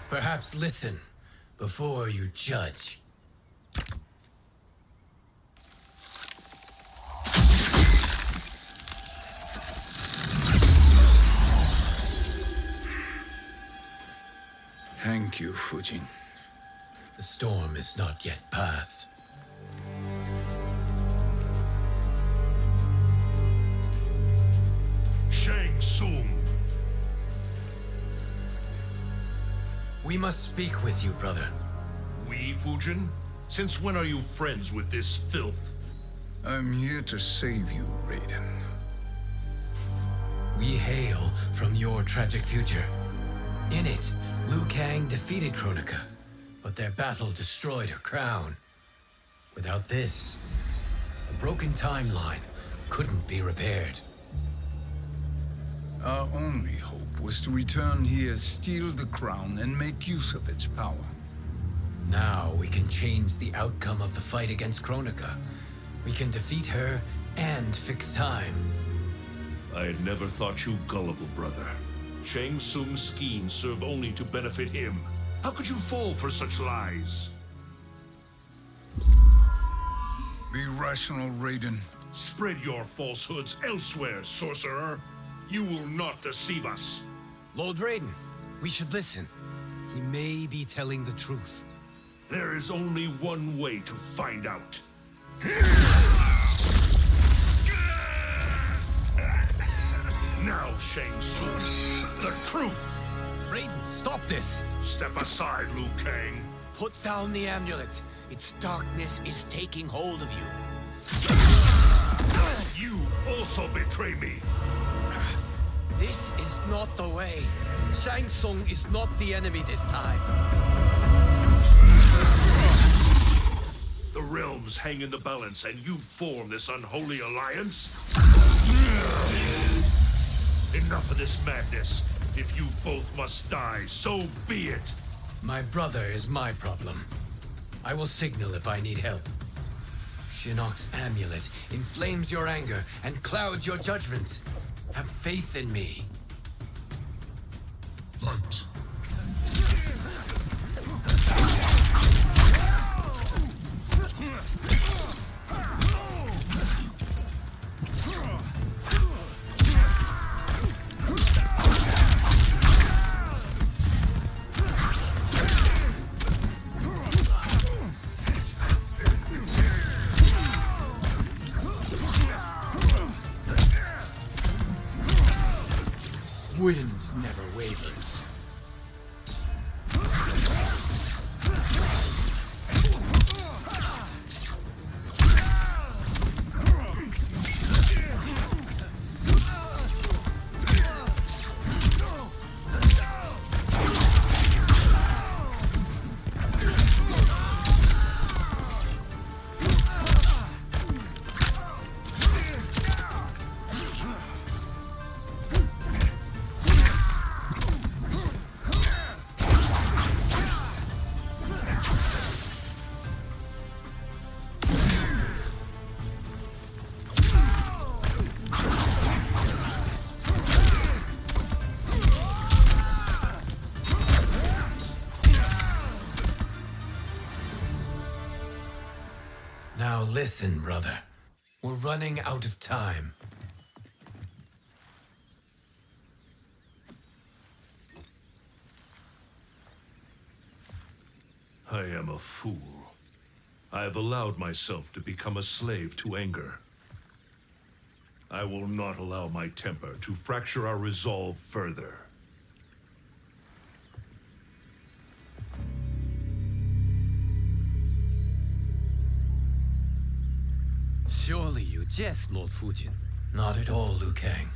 Perhaps listen before you judge. Thank you, Fujin. The storm is not yet past. Tsung. We must speak with you, brother. We, Fujin? Since when are you friends with this filth? I'm here to save you, Raiden. We hail from your tragic future. In it, Liu Kang defeated Kronika, but their battle destroyed her crown. Without this, a broken timeline couldn't be repaired. Our only hope was to return here, steal the crown, and make use of its power. Now we can change the outcome of the fight against Kronika. We can defeat her and fix time. I had never thought you gullible, brother. Shang Tsung's schemes serve only to benefit him. How could you fall for such lies? Be rational, Raiden. Spread your falsehoods elsewhere, sorcerer. You will not deceive us. Lord Raiden, we should listen. He may be telling the truth. There is only one way to find out. Now, Shang Tsung, the truth! Raiden, stop this! Step aside, Liu Kang. Put down the amulet. Its darkness is taking hold of you. You also betray me. This is not the way. Shang Tsung is not the enemy this time. The realms hang in the balance, and you form this unholy alliance? Enough of this madness. If you both must die, so be it. My brother is my problem. I will signal if I need help. Shinnok's amulet inflames your anger and clouds your judgment. Have faith in me. Fight. Wind never wavers. Now listen, brother. We're running out of time. I am a fool. I have allowed myself to become a slave to anger. I will not allow my temper to fracture our resolve further. Surely you jest, Lord Fujin. Not at all, Liu Kang.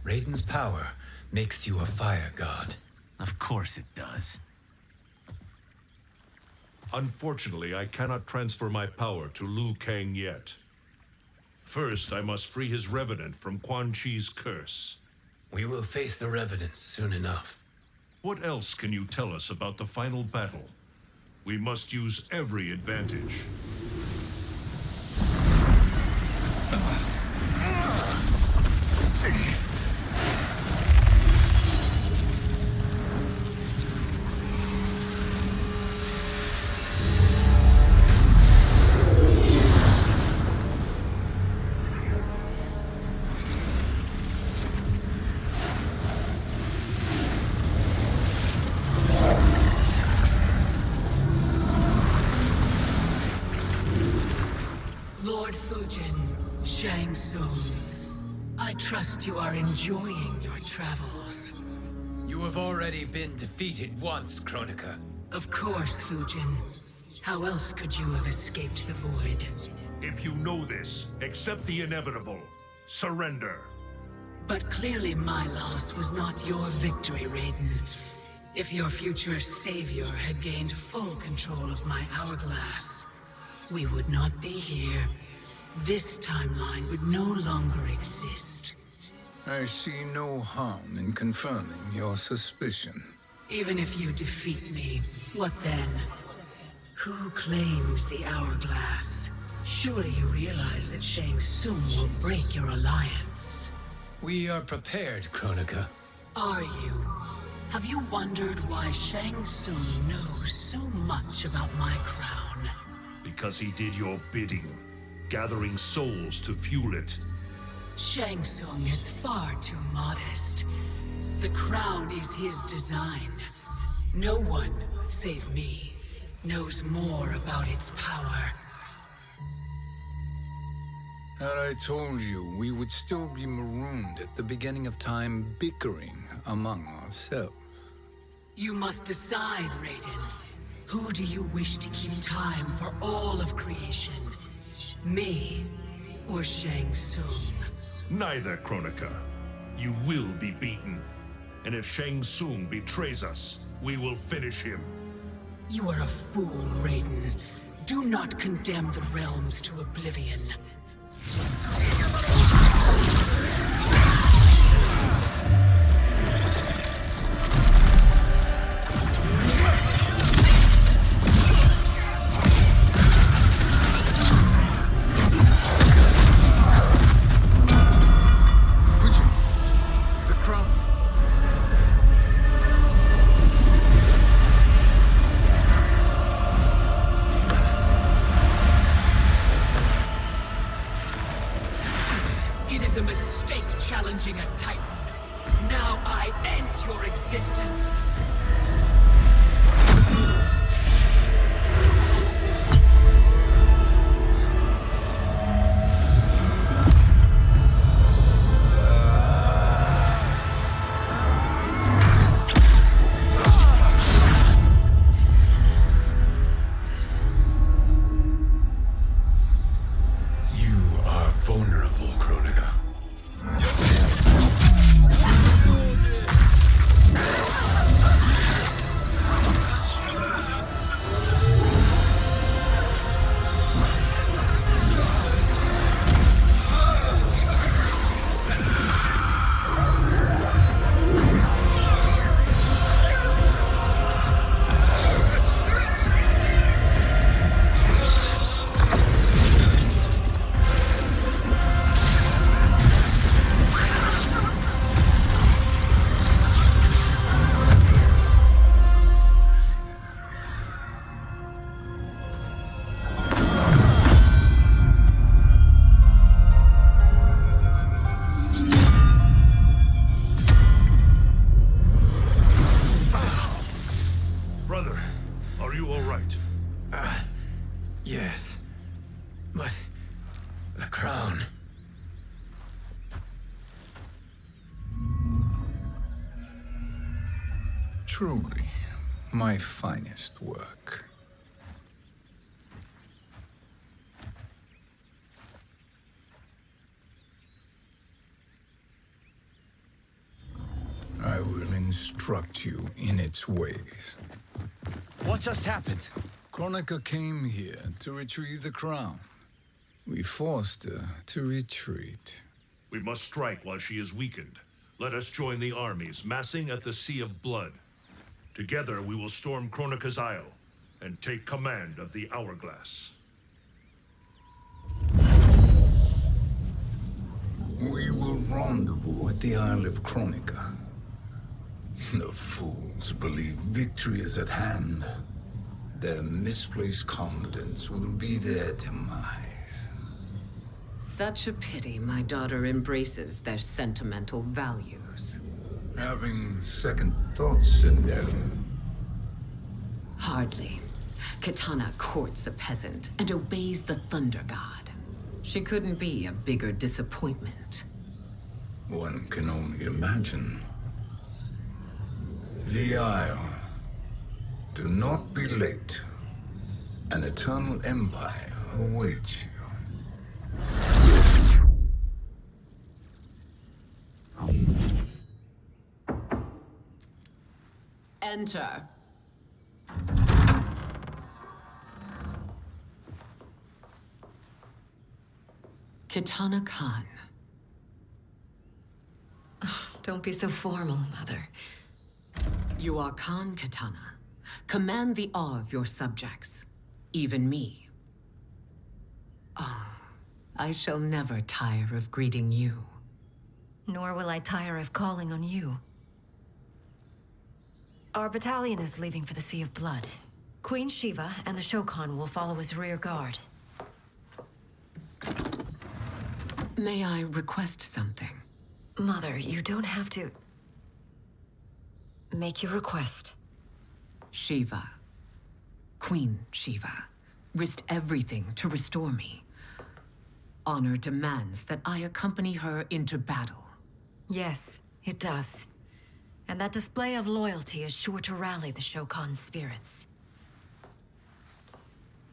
Raiden's power makes you a fire god. Of course it does. Unfortunately, I cannot transfer my power to Liu Kang yet. First, I must free his revenant from Quan Chi's curse. We will face the Revenants soon enough. What else can you tell us about the final battle? We must use every advantage. Lord Fujin, Shang Tsung, I trust you are enjoying your travels. You have already been defeated once, Kronika. Of course, Fujin. How else could you have escaped the void? If you know this, accept the inevitable. Surrender. But clearly my loss was not your victory, Raiden. If your future savior had gained full control of my hourglass, we would not be here. This timeline would no longer exist. I see no harm in confirming your suspicion. Even if you defeat me, what then? Who claims the hourglass? Surely you realize that Shang Tsung will break your alliance. We are prepared, Kronika. Are you? Have you wondered why Shang Tsung knows so much about my crown? Because he did your bidding, gathering souls to fuel it. Shang Tsung is far too modest. The crown is his design. No one, save me, knows more about its power. Had I told you, we would still be marooned at the beginning of time, bickering among ourselves. You must decide, Raiden. Who do you wish to keep time for all of creation? Me or Shang Tsung? Neither, Kronika. You will be beaten. And if Shang Tsung betrays us, we will finish him. You are a fool, Raiden. Do not condemn the realms to oblivion. A Titan. Now I end your existence. You are vulnerable, Kronika. Truly, my finest work. I will instruct you in its ways. What just happened? Kronika came here to retrieve the crown. We forced her to retreat. We must strike while she is weakened. Let us join the armies massing at the Sea of Blood. Together we will storm Kronika's Isle and take command of the Hourglass. We will rendezvous at the Isle of Kronika. The fools believe victory is at hand. Their misplaced confidence will be their demise. Such a pity my daughter embraces their sentimental values. Having second thoughts, Sindel? Hardly. Kitana courts a peasant and obeys the Thunder God. She couldn't be a bigger disappointment. One can only imagine. The Isle. Do not be late. An eternal empire awaits you. Enter. Kitana Khan. Don't be so formal, Mother. You are Khan Kitana. Command the awe of your subjects, even me. I shall never tire of greeting you. Nor will I tire of calling on you. Our battalion is leaving for the Sea of Blood. Queen Sheeva and the Shokan will follow as rear guard. May I request something? Mother, you don't have to... make your request. Sheeva. Queen Sheeva. Risked everything to restore me. Honor demands that I accompany her into battle. Yes, it does. And that display of loyalty is sure to rally the Shokan's spirits.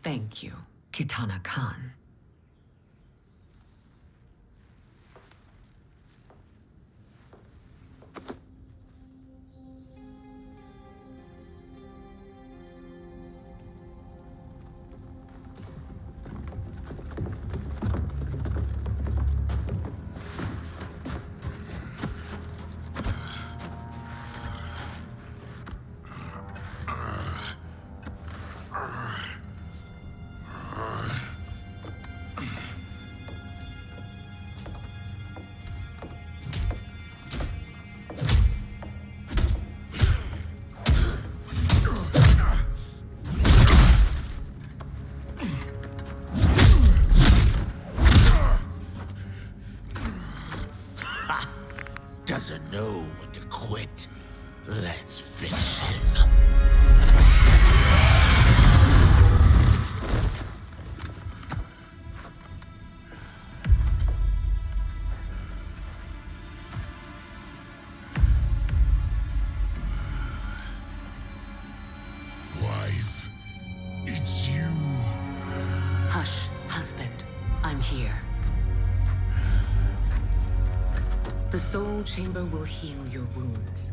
Thank you, Kitana Khan. Doesn't know when to quit. Let's finish him. Wife, it's you. Hush, husband. I'm here. The Soul Chamber will heal your wounds.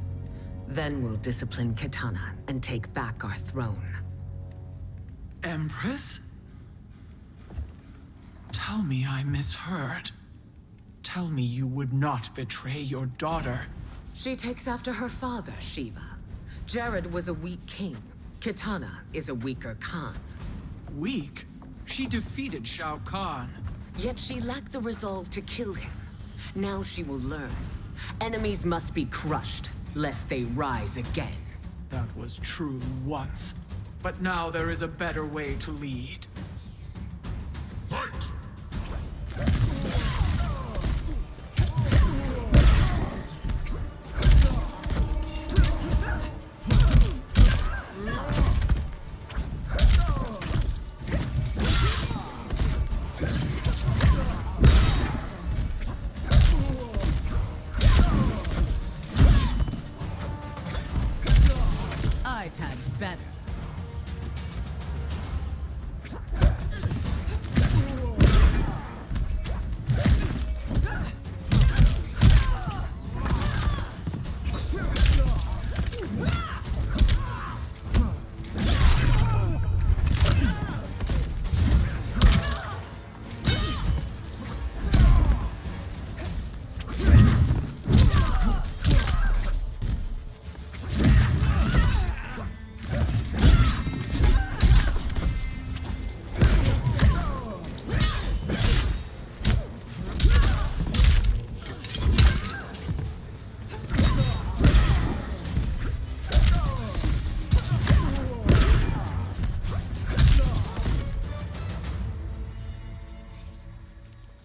Then we'll discipline Kitana and take back our throne. Empress? Tell me I misheard. Tell me you would not betray your daughter. She takes after her father, Sheeva. Jared was a weak king. Kitana is a weaker Khan. Weak? She defeated Shao Kahn. Yet she lacked the resolve to kill him. Now she will learn. Enemies must be crushed, lest they rise again. That was true once. But now there is a better way to lead. Fight! had better.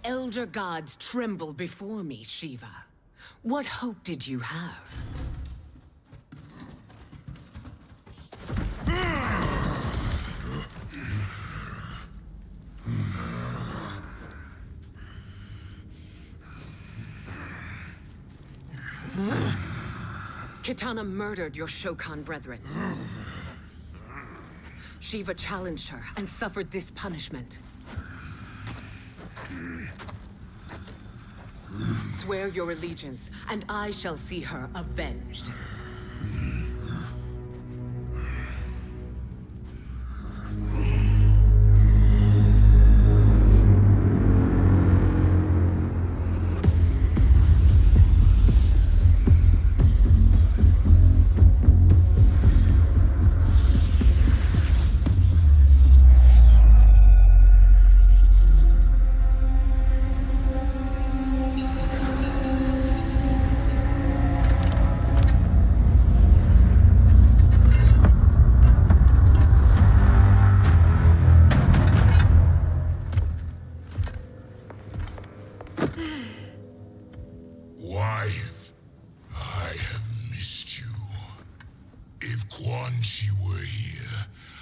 Elder gods tremble before me, Sheeva. What hope did you have? Kitana murdered your Shokan brethren. Sheeva challenged her and suffered this punishment. Swear your allegiance, and I shall see her avenged.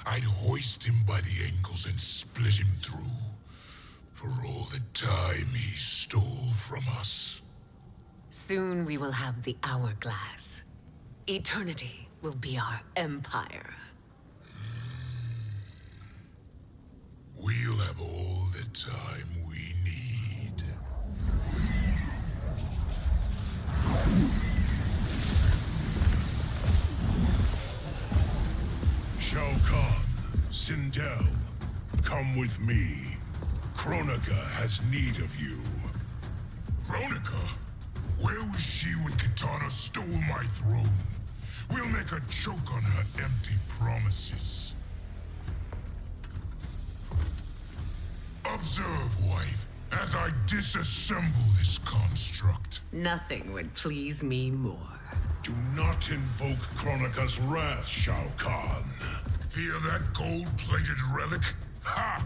I'd hoist him by the ankles and split him through. For all the time he stole from us. Soon we will have the hourglass. Eternity will be our empire. We'll have all the time we need. Shao Kahn, Sindel, come with me. Kronika has need of you. Kronika? Where was she when Kitana stole my throne? We'll make a joke on her empty promises. Observe, wife, as I disassemble this construct. Nothing would please me more. Do not invoke Kronika's wrath, Shao Kahn. Fear that gold-plated relic? Ha!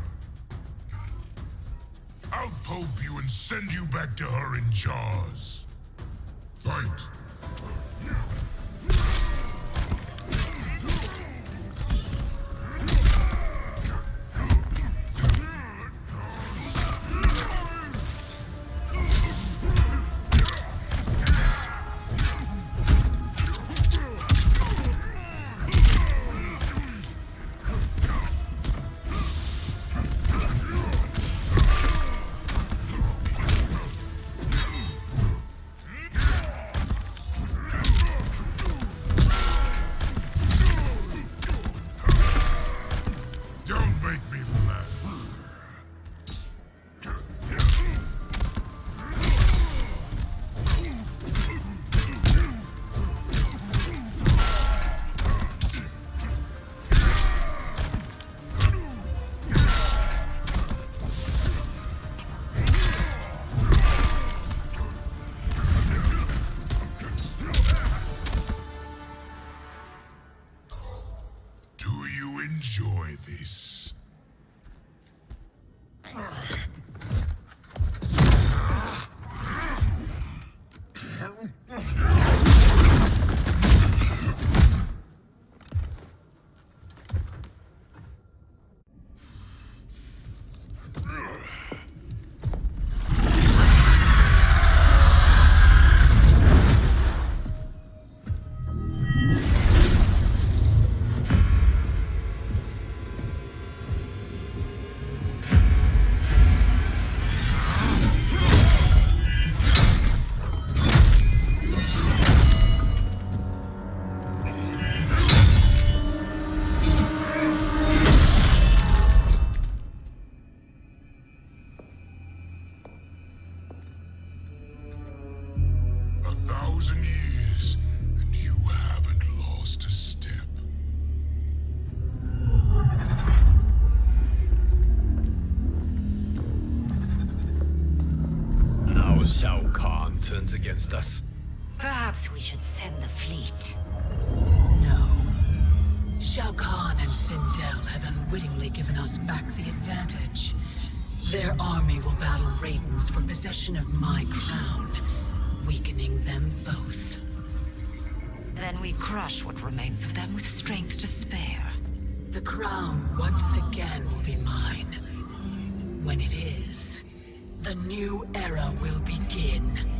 I'll pope you and send you back to her in jars. Fight! Enjoy this. against us. Perhaps we should send the fleet. No. Shao Kahn and Sindel have unwittingly given us back the advantage. Their army will battle Raidens for possession of my crown, weakening them both. Then we crush what remains of them with strength to spare. The crown once again will be mine. When it is, the new era will begin.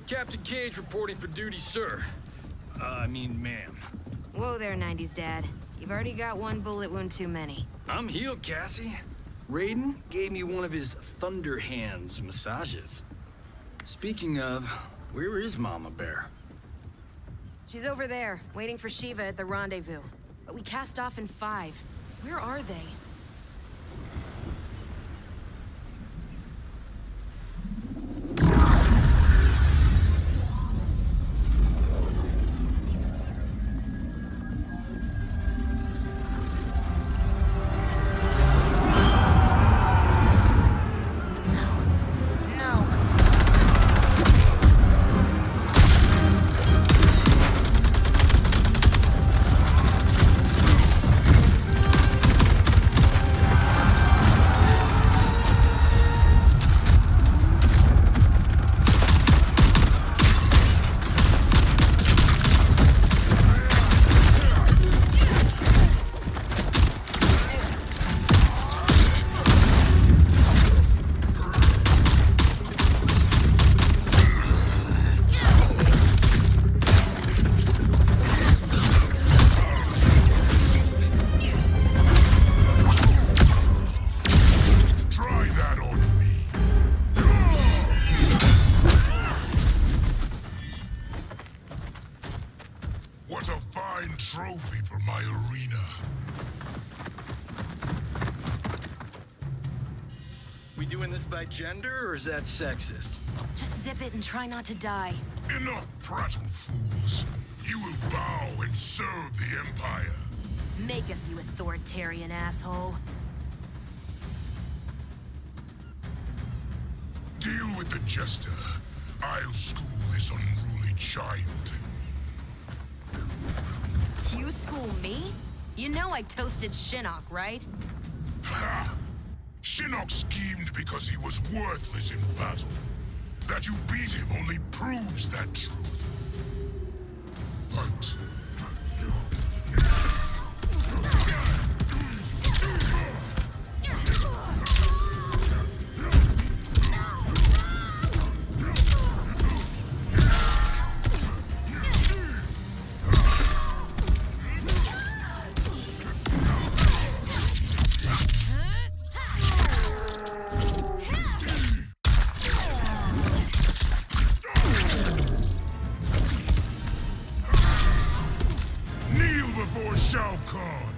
Captain Cage reporting for duty, sir. I mean, ma'am. Whoa there, 90s dad. You've already got one bullet wound too many. I'm healed, Cassie. Raiden gave me one of his Thunder Hands massages. Speaking of, where is Mama Bear? She's over there, waiting for Sheeva at the rendezvous. But we cast off in 5. Where are they? Trophy for my arena. We doing this by gender, or is that sexist? Just zip it and try not to die. Enough prattle, fools. You will bow and serve the Empire. Make us, you authoritarian asshole. Deal with the jester. I'll school this unruly giant. You school me? You know I toasted Shinnok, right? Ha! Shinnok schemed because he was worthless in battle. That you beat him only proves that truth. Fight. Shao Kahn.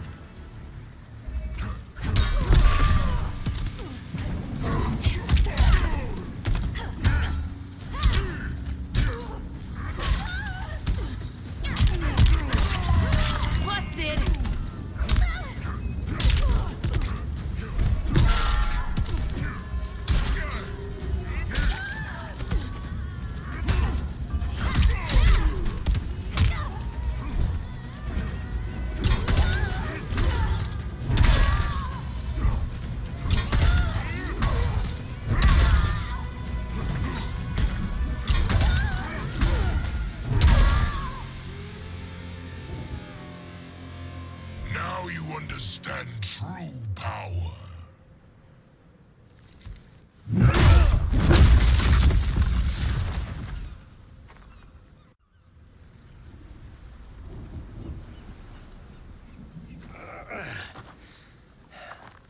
Busted! Now you understand true power.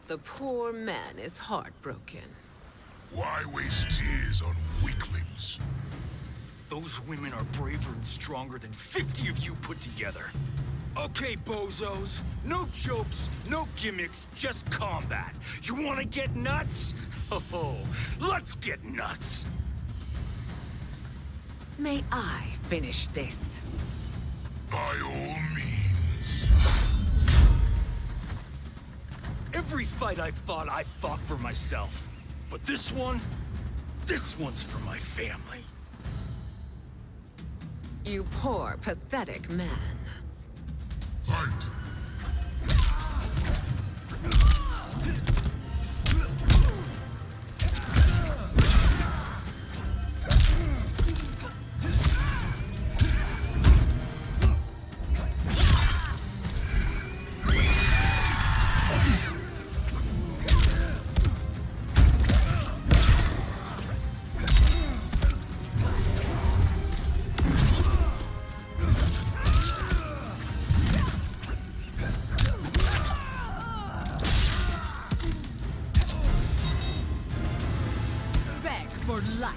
The poor man is heartbroken. Why waste tears on weaklings? Those women are braver and stronger than 50 of you put together. Okay, bozos. No jokes, no gimmicks, just combat. You wanna get nuts? Oh, let's get nuts! May I finish this? By all means. Every fight I fought for myself. But this one's for my family. You poor, pathetic man. Fight! For life.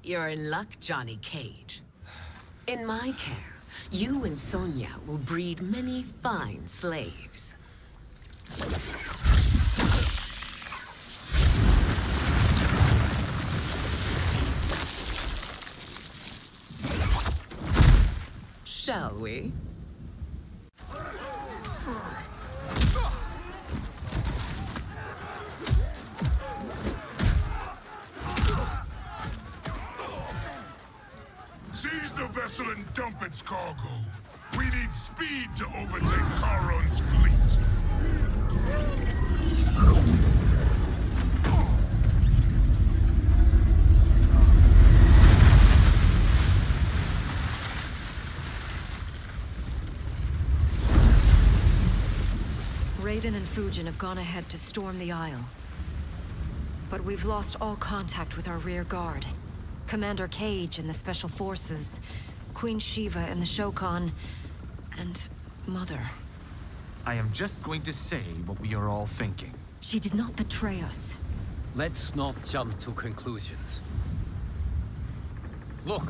You're in luck, Johnny Cage. In my care, you and Sonia will breed many fine slaves. Shall we? Seize the vessel and dump its cargo. We need speed to overtake Charon's fleet. Raiden and Fujin have gone ahead to storm the Isle. But we've lost all contact with our rear guard. Commander Cage and the Special Forces, Queen Sheeva and the Shokan, and Mother. I am just going to say what we are all thinking. She did not betray us. Let's not jump to conclusions. Look!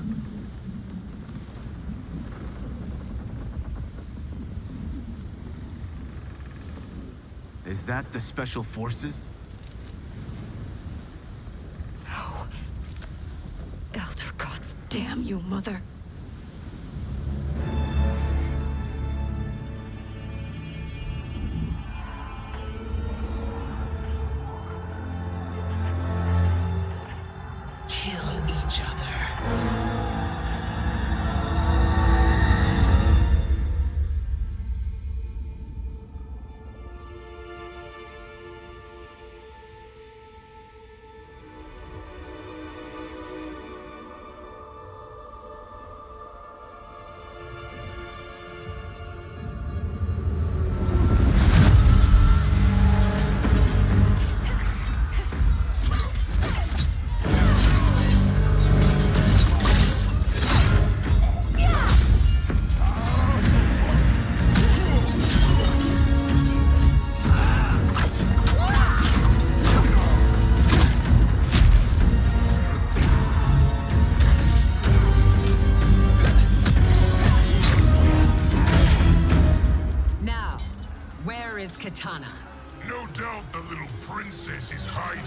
Is that the Special Forces? No. Elder gods damn you, Mother. Kill each other. Katana. No doubt the little princess is hiding.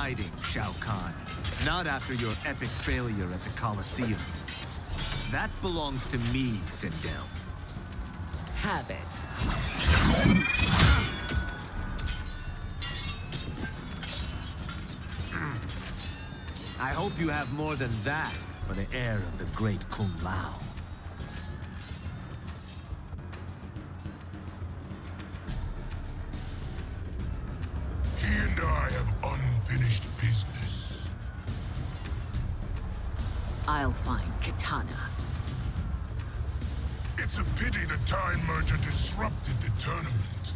hiding, Shao Kahn. Not after your epic failure at the Colosseum. That belongs to me, Sindel. Have it. I hope you have more than that for the heir of the great Kung Lao. He and I have unfinished business. I'll find Kitana. It's a pity the Time Merger disrupted the tournament.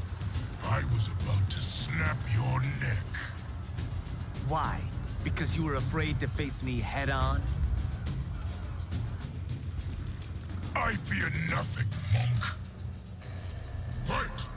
I was about to snap your neck. Why? Because you were afraid to face me head-on? I fear nothing, monk. Fight!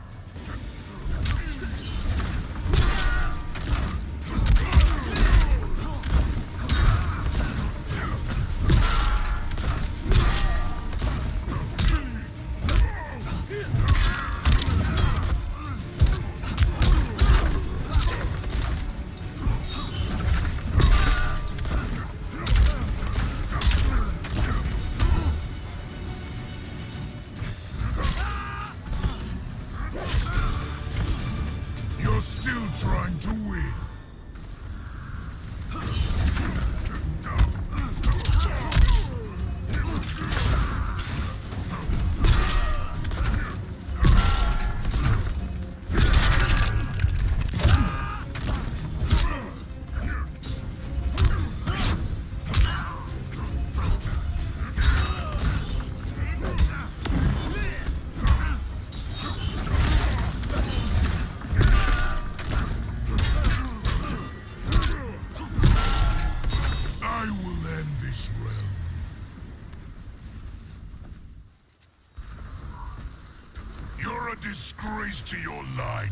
Disgrace to your line.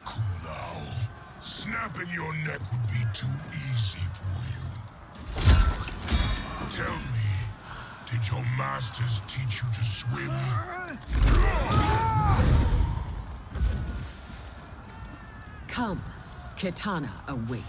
Kung Lao, snapping your neck would be too easy for you. Tell me, did your masters teach you to swim? Come, Kitana awaits.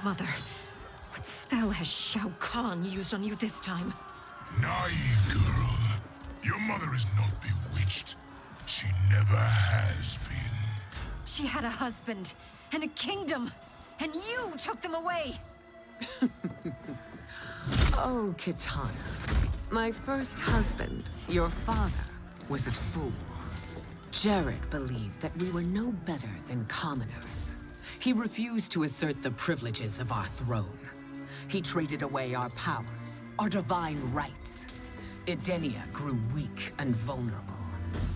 Mother, what spell has Shao Kahn used on you this time? Naive girl. Your mother is not bewitched. She never has been. She had a husband and a kingdom, and you took them away! Oh, Kitana. My first husband, your father, was a fool. Jared believed that we were no better than commoners. He refused to assert the privileges of our throne. He traded away our powers, our divine rights. Edenia grew weak and vulnerable.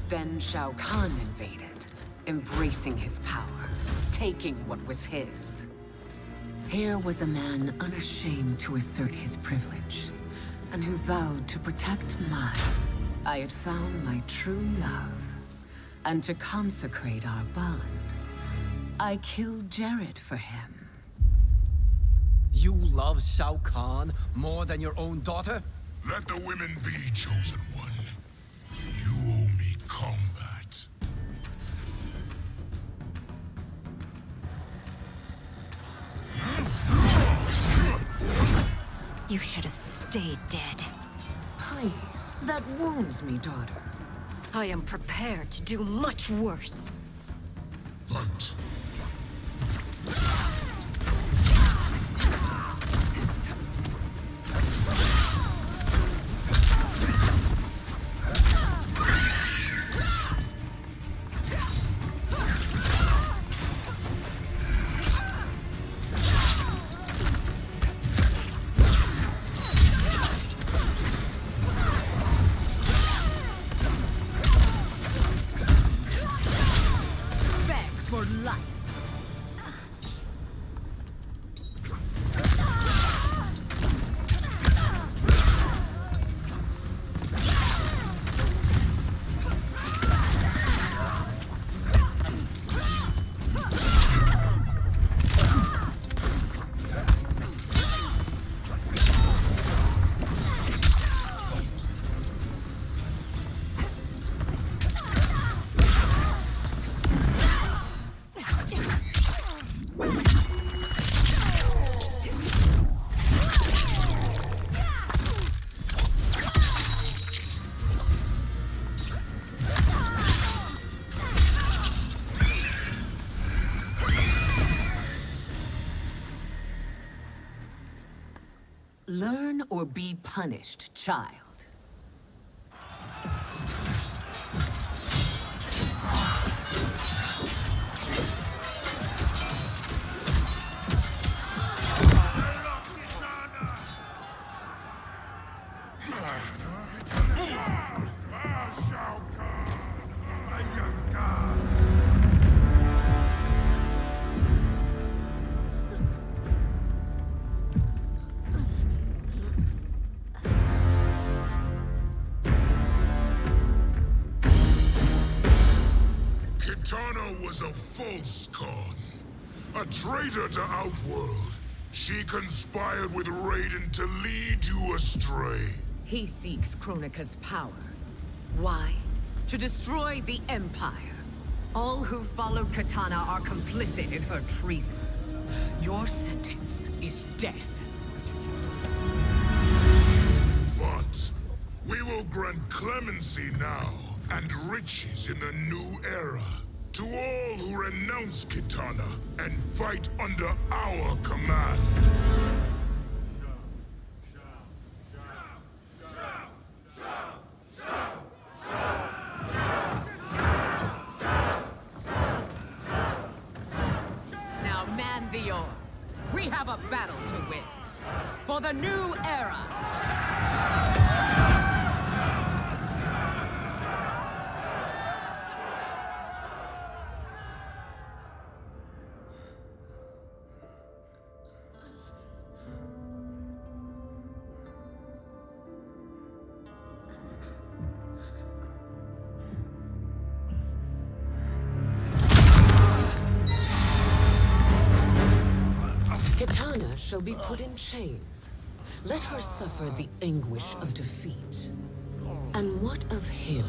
Then Shao Kahn invaded, embracing his power, taking what was his. Here was a man unashamed to assert his privilege, and who vowed to protect mine. I had found my true love, and to consecrate our bond, I killed Jared for him. You love Shao Kahn more than your own daughter? Let the women be, chosen one. You owe me combat. You should have stayed dead. Please, that wounds me, daughter. I am prepared to do much worse. Fight. Learn or be punished, child. Kitana was a false con, a traitor to Outworld. She conspired with Raiden to lead you astray. He seeks Kronika's power. Why? To destroy the Empire. All who followed Kitana are complicit in her treason. Your sentence is death. But we will grant clemency now and riches in the new era to all who renounce Kitana and fight under our command. Now man the oars. We have a battle to win. For the new era. Kitana shall be put in chains. Let her suffer the anguish of defeat. And what of him?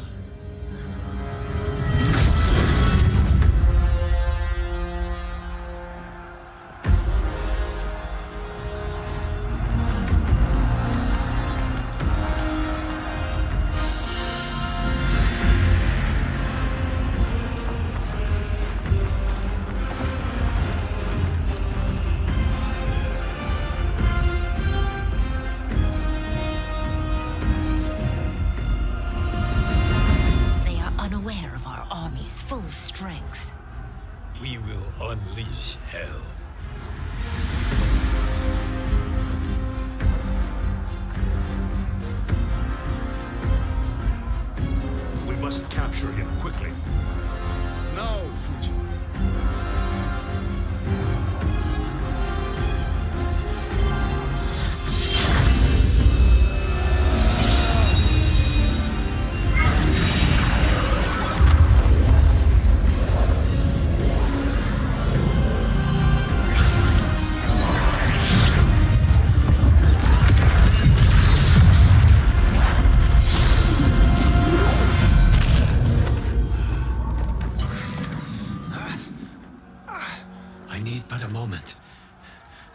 We will unleash hell. We must capture him quickly. No, Fujin.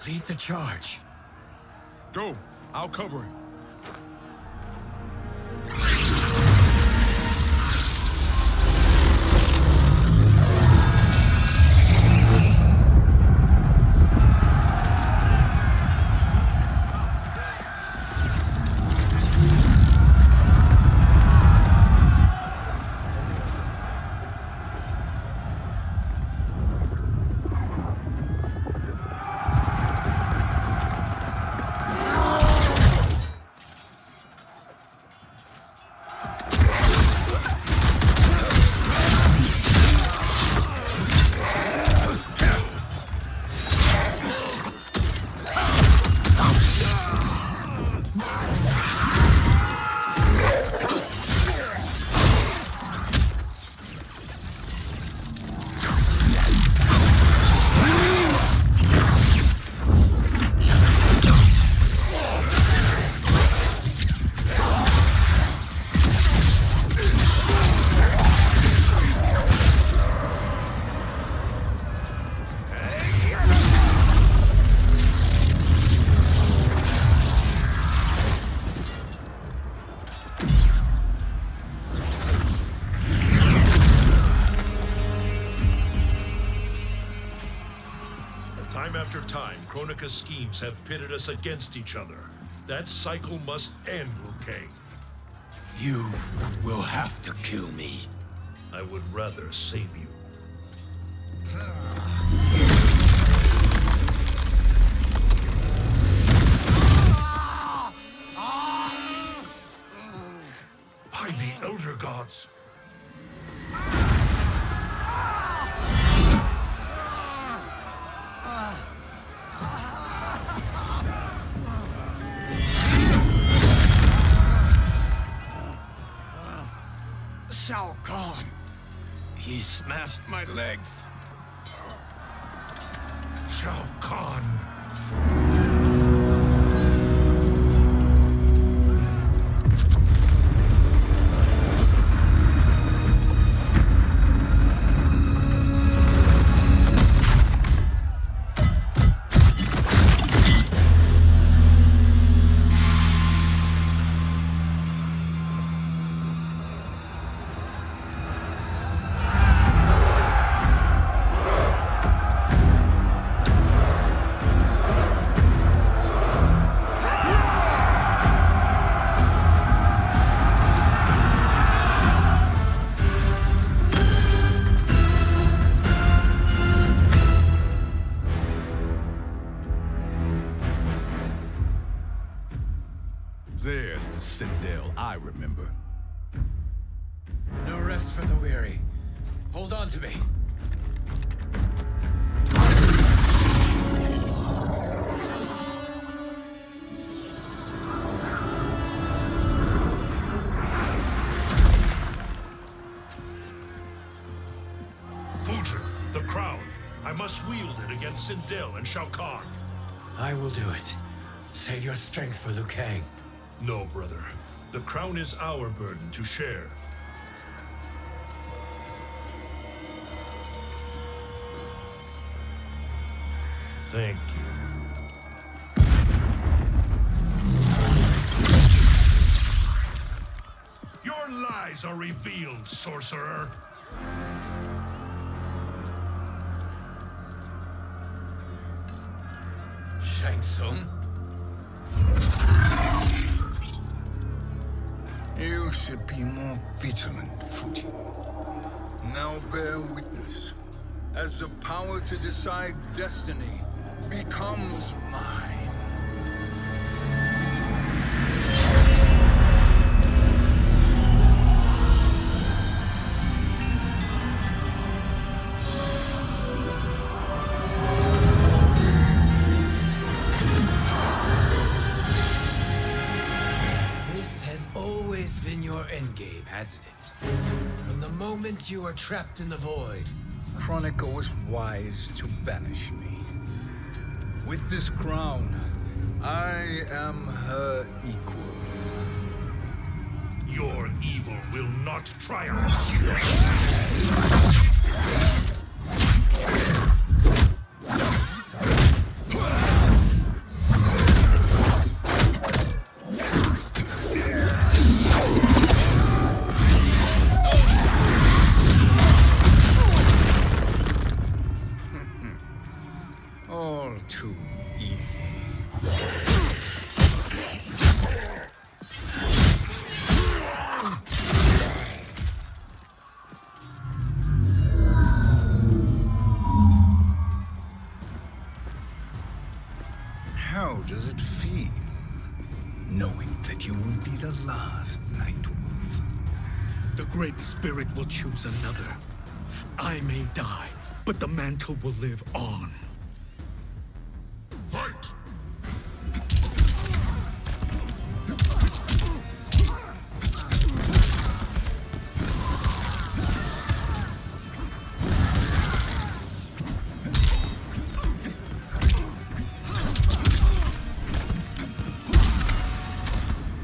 Lead the charge. Go. I'll cover him. Time after time, Kronika's schemes have pitted us against each other. That cycle must end, Liu Kang. You will have to kill me. I would rather save you. By the Elder Gods! Shao Kahn! He smashed my legs. Shao Kahn! There's the Sindel I remember. No rest for the weary. Hold on to me. Fujin, the crown. I must wield it against Sindel and Shao Kahn. I will do it. Save your strength for Liu Kang. No, brother. The crown is our burden to share. Thank you. Your lies are revealed, sorcerer. Shang Tsung? You should be more vigilant, Fujin. Now bear witness, as the power to decide destiny becomes mine. Endgame, hasn't it? From the moment you were trapped in the void. Kronika was wise to banish me. With this crown, I am her equal. Your evil will not triumph. All too easy. How does it feel, knowing that you will be the last Nightwolf? The Great Spirit will choose another. I may die, but the mantle will live on. Fight!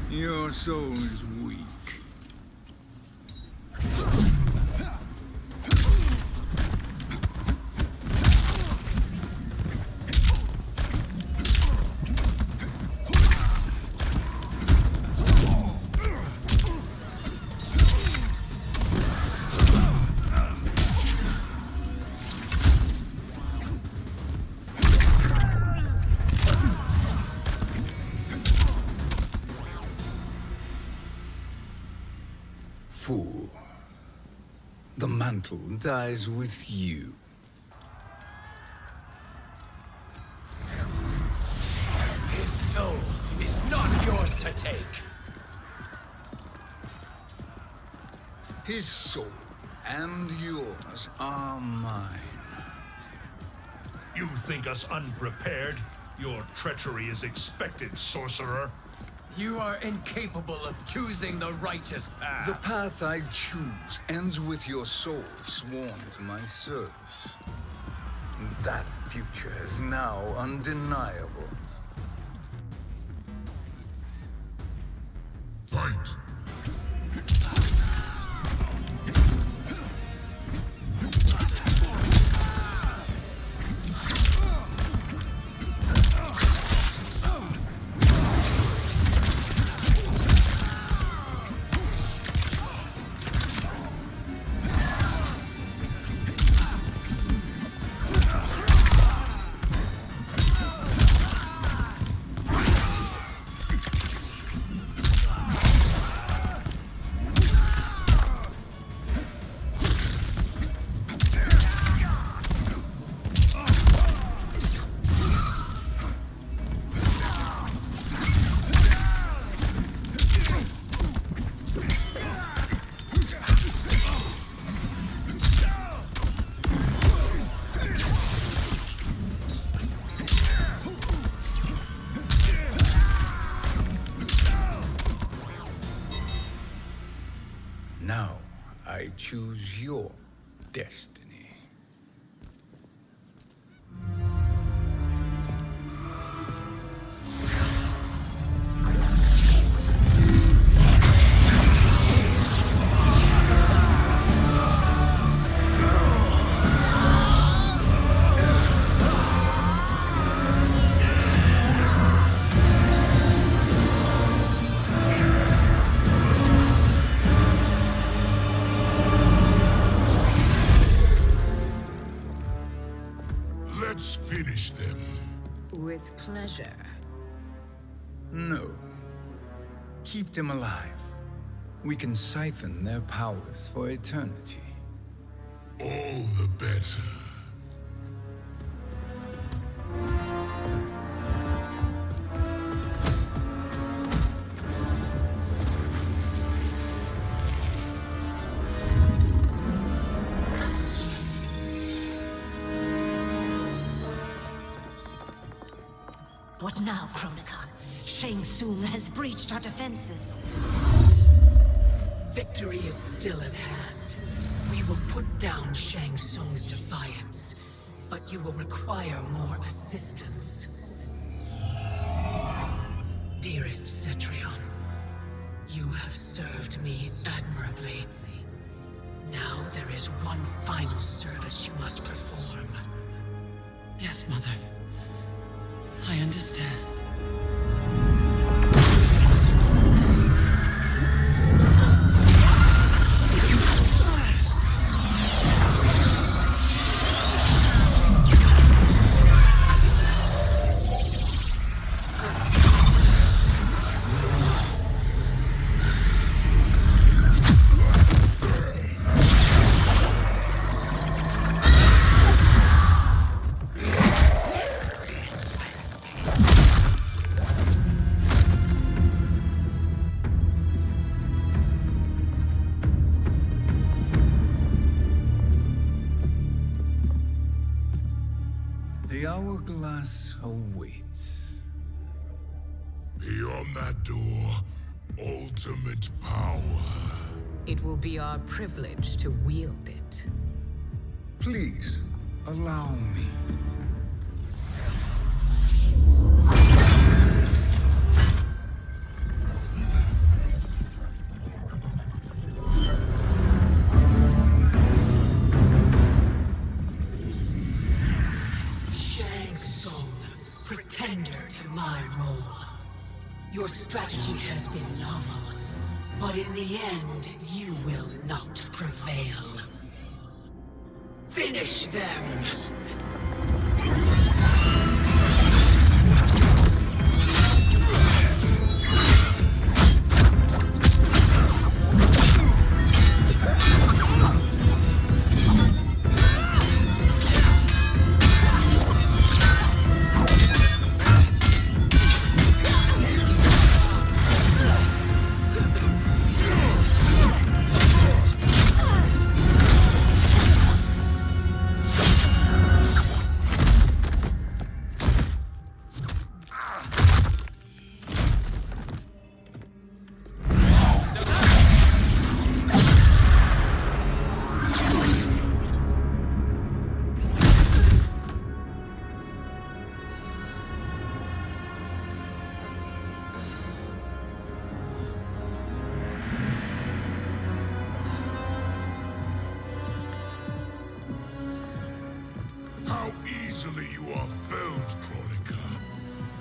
Your soul is weak. fool. The mantle dies with you. His soul is not yours to take. His soul and yours are mine. You think us unprepared? Your treachery is expected, sorcerer. You are incapable of choosing the righteous path. The path I choose ends with your soul sworn to my service. That future is now undeniable. Fight! Now, I choose your destiny. Let's finish them. With pleasure. No. Keep them alive. We can siphon their powers for eternity. All the better. What now, Kronika? Tsung has breached our defenses. Victory is still at hand. We will put down Shang Tsung's defiance, but you will require more assistance. Dearest Cetrion, you have served me admirably. Now there is one final service you must perform. Yes, Mother. I understand. The hourglass awaits. Beyond that door, ultimate power. It will be our privilege to wield it. Please, allow me. Shang Tsung, pretender to my role. Your strategy has been novel, but in the end, you will not prevail. Finish them!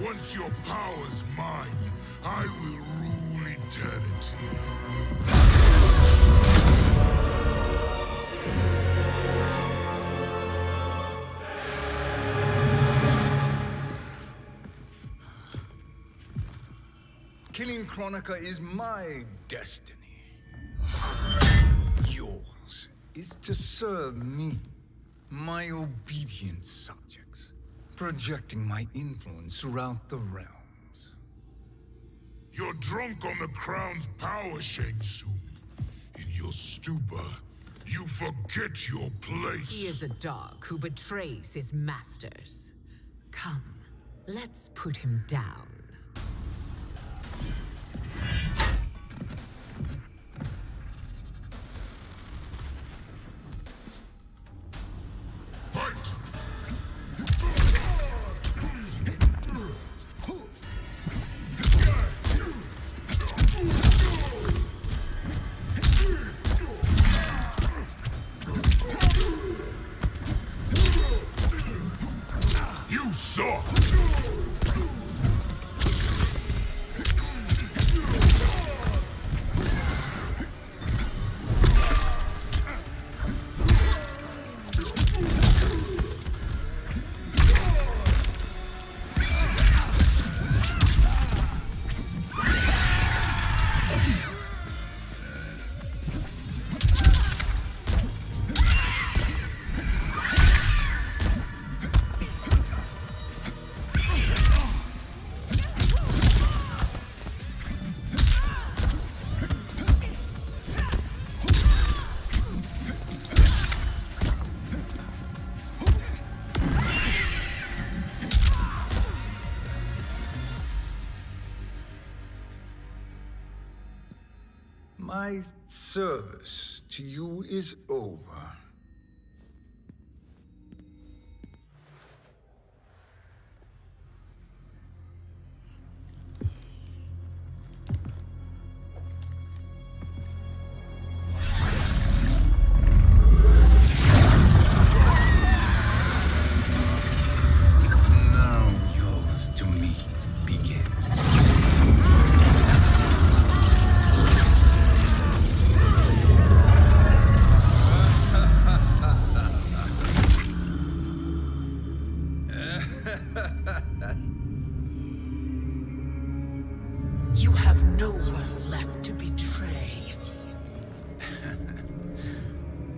Once your power's mine, I will rule eternity. Killing Kronika is my destiny. Yours is to serve me, my obedient subjects, projecting my influence throughout the realms. You're drunk on the crown's power, Shang Tsung. In your stupor, you forget your place. He is a dog who betrays his masters. Come, let's put him down. Fight! You saw! My service to you is over. Now yours to me begins. You have no one left to betray.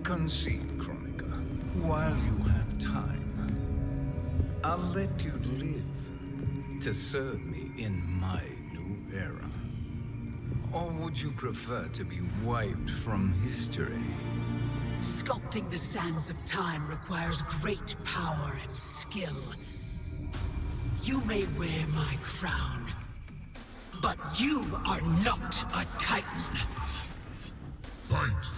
Concede, Kronika, while you have time. I'll let you live to serve me in my new era. Or would you prefer to be wiped from history? Sculpting the sands of time requires great power and skill. You may wear my crown, but you are not a Titan. Fight!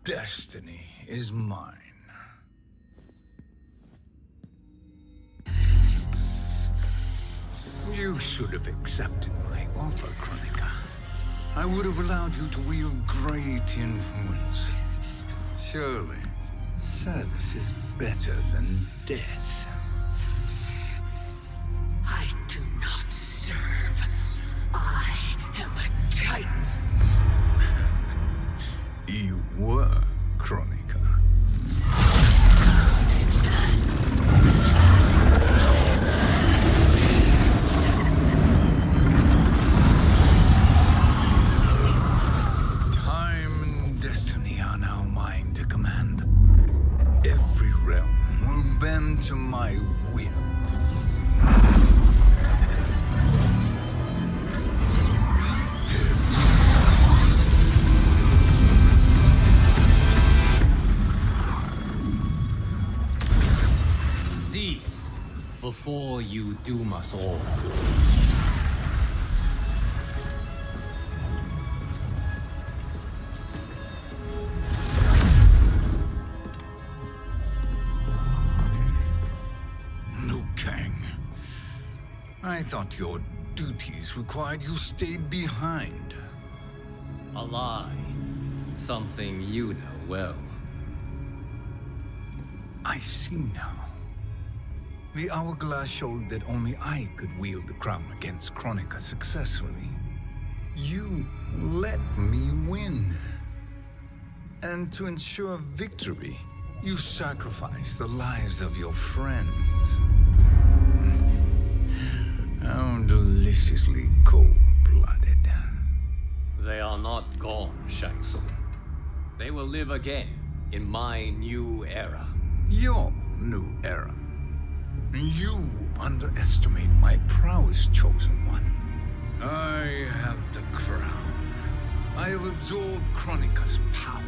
Destiny is mine. You should have accepted my offer, Kronika. I would have allowed you to wield great influence. Surely, service is better than death. I do not serve. I am a Titan. bend to my will. Cease before you doom us all. I thought your duties required you stayed behind. A lie. Something you know well. I see now. The hourglass showed that only I could wield the crown against Kronika successfully. You let me win. And to ensure victory, you sacrificed the lives of your friends. How deliciously cold-blooded. They are not gone, Shang Tsung. They will live again in my new era. Your new era. You underestimate my prowess, Chosen One. I have the crown. I have absorbed Kronika's power.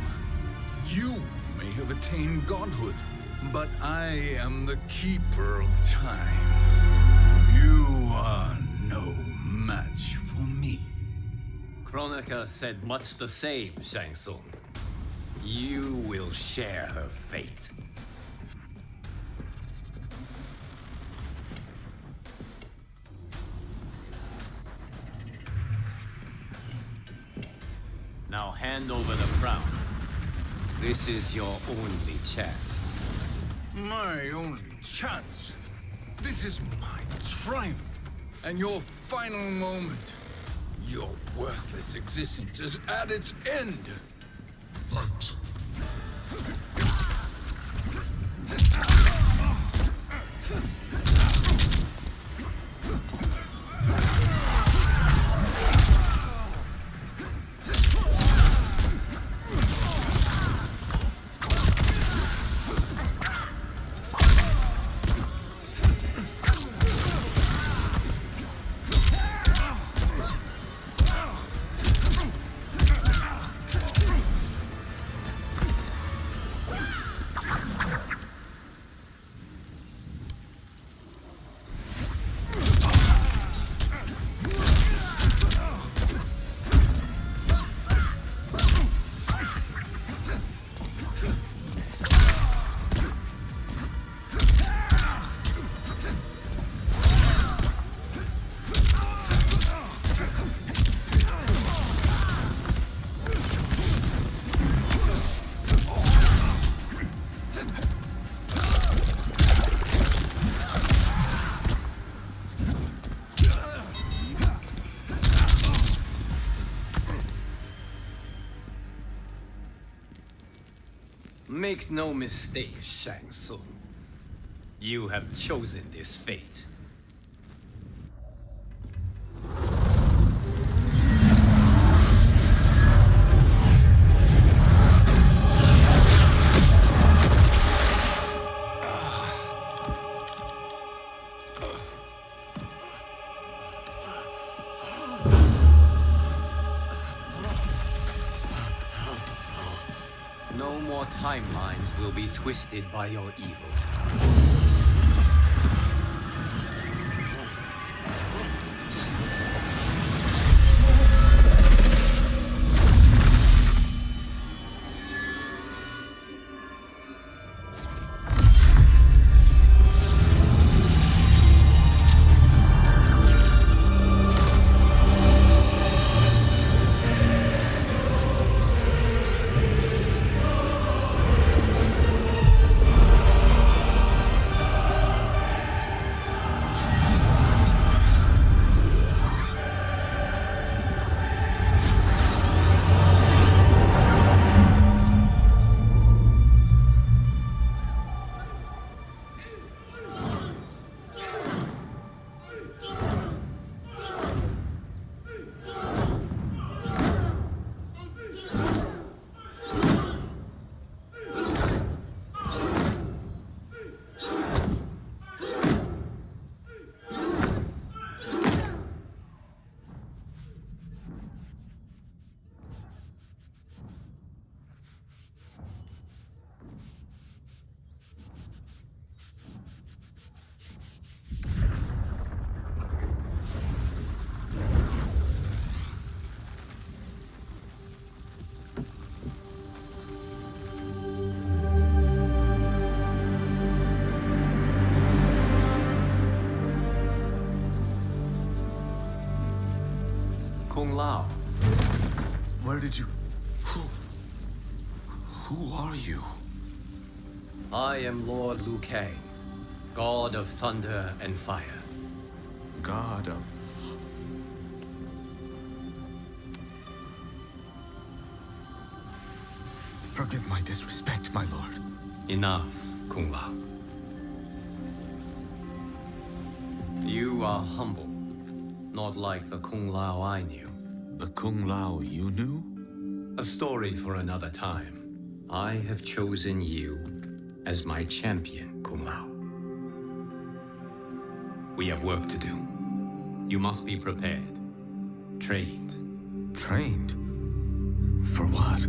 You may have attained godhood, but I am the keeper of time. You are no match for me. Kronika said much the same, Shang Tsung. You will share her fate. Now hand over the crown. This is your only chance. My only chance? This is my triumph, and your final moment. Your worthless existence is at its end. Fight. Make no mistake, Shang Tsung. You have chosen this fate. No more timelines will be twisted by your evil. Lao. Where did you... Who are you? I am Lord Liu Kang, God of thunder and fire. God of... Forgive my disrespect, my lord. Enough, Kung Lao. You are humble, not like the Kung Lao I knew. The Kung Lao you knew? A story for another time. I have chosen you as my champion, Kung Lao. We have work to do. You must be prepared. Trained. Trained? For what?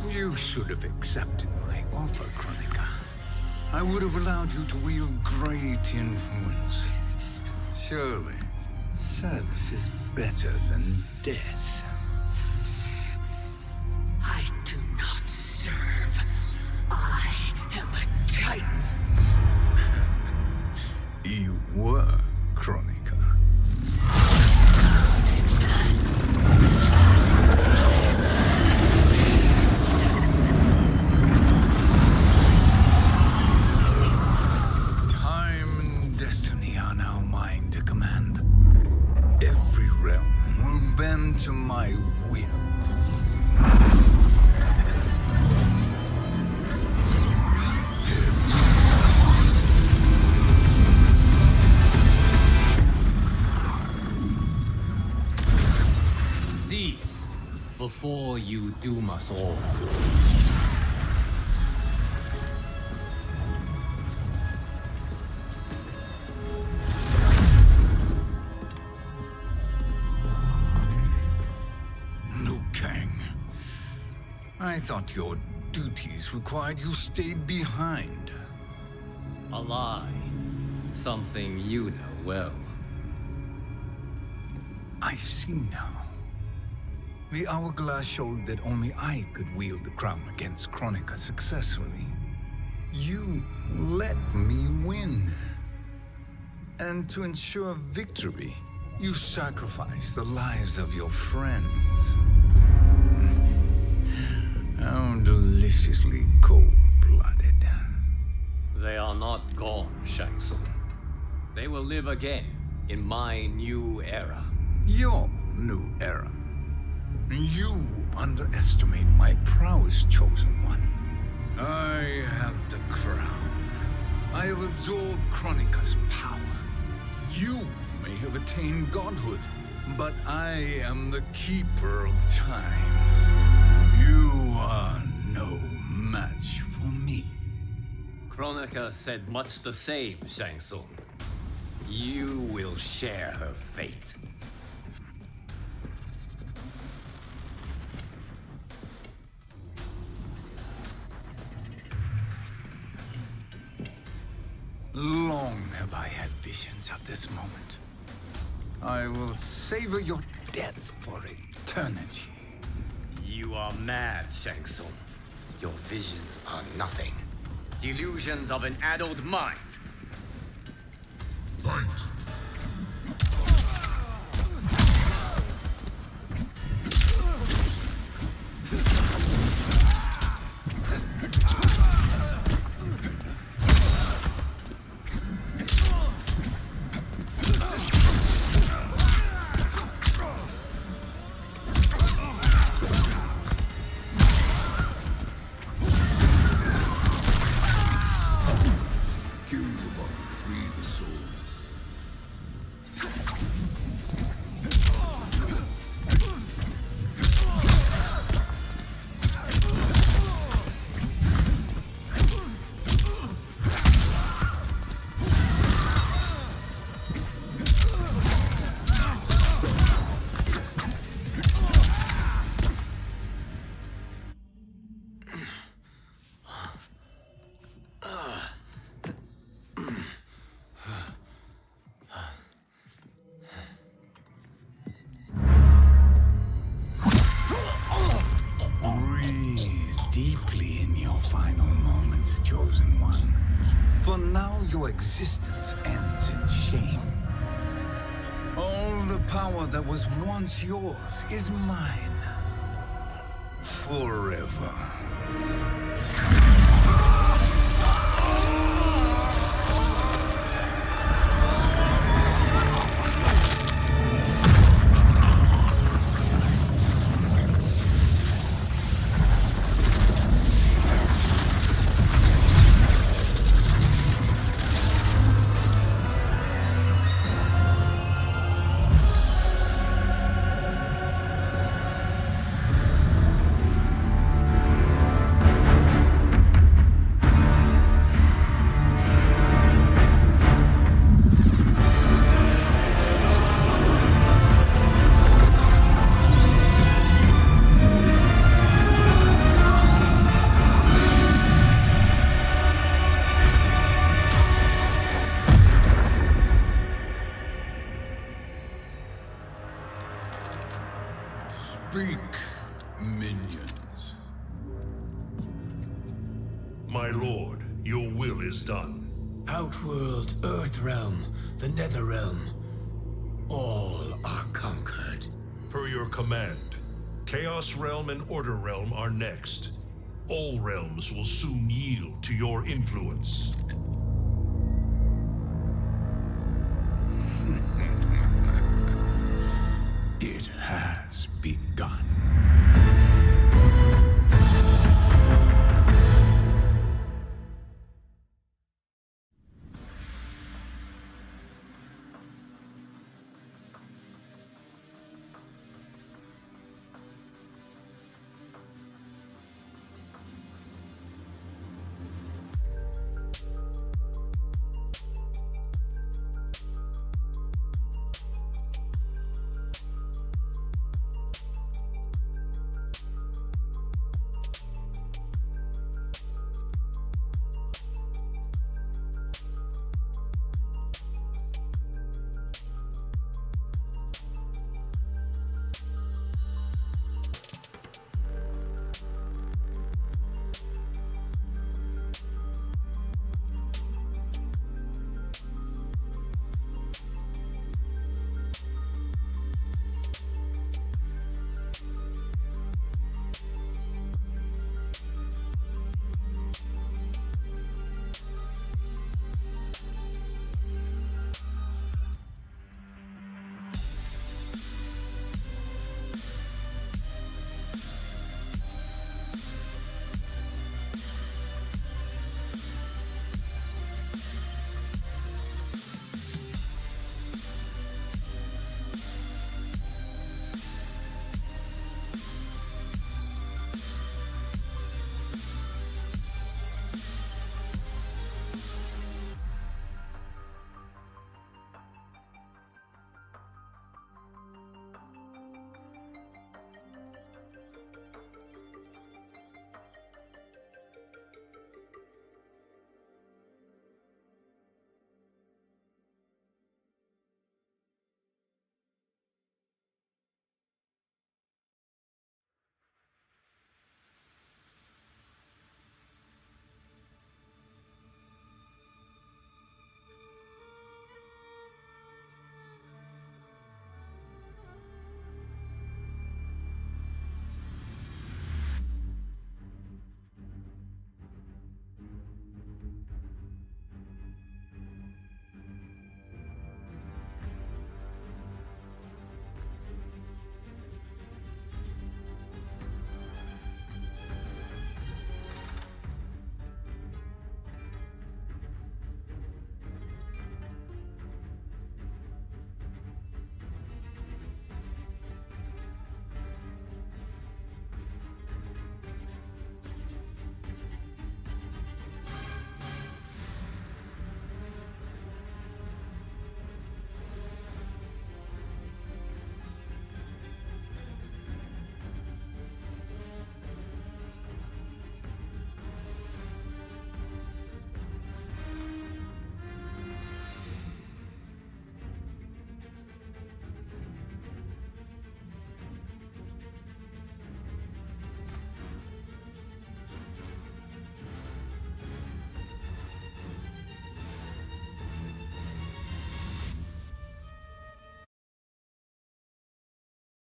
You should have accepted my offer, Kronika. I would have allowed you to wield great influence. Surely, service is better than death. I do not serve. I am a Titan. You were, Kronika. To my will. Cease before you doom us all. I thought your duties required you stayed behind. A lie. Something you know well. I see now. The hourglass showed that only I could wield the crown against Kronika successfully. You let me win. And to ensure victory, you sacrificed the lives of your friends. How deliciously cold-blooded. They are not gone, Shang Tsung. They will live again in my new era. Your new era. You underestimate my prowess, Chosen One. I have the crown. I have absorbed Kronika's power. You may have attained godhood, but I am the keeper of time. You are no match for me. Kronika said much the same, Shang Tsung. You will share her fate. Long have I had visions of this moment. I will savor your death for eternity. You are mad, Shang Tsung. Your visions are nothing. Delusions of an addled mind. Fight! final moments, Chosen One. For now, your existence ends in shame. All the power that was once yours is mine. Forever. Speak, minions. My lord, your will is done. Outworld, Earthrealm, the Netherrealm, all are conquered. Per your command, Chaos Realm and Order Realm are next. All realms will soon yield to your influence.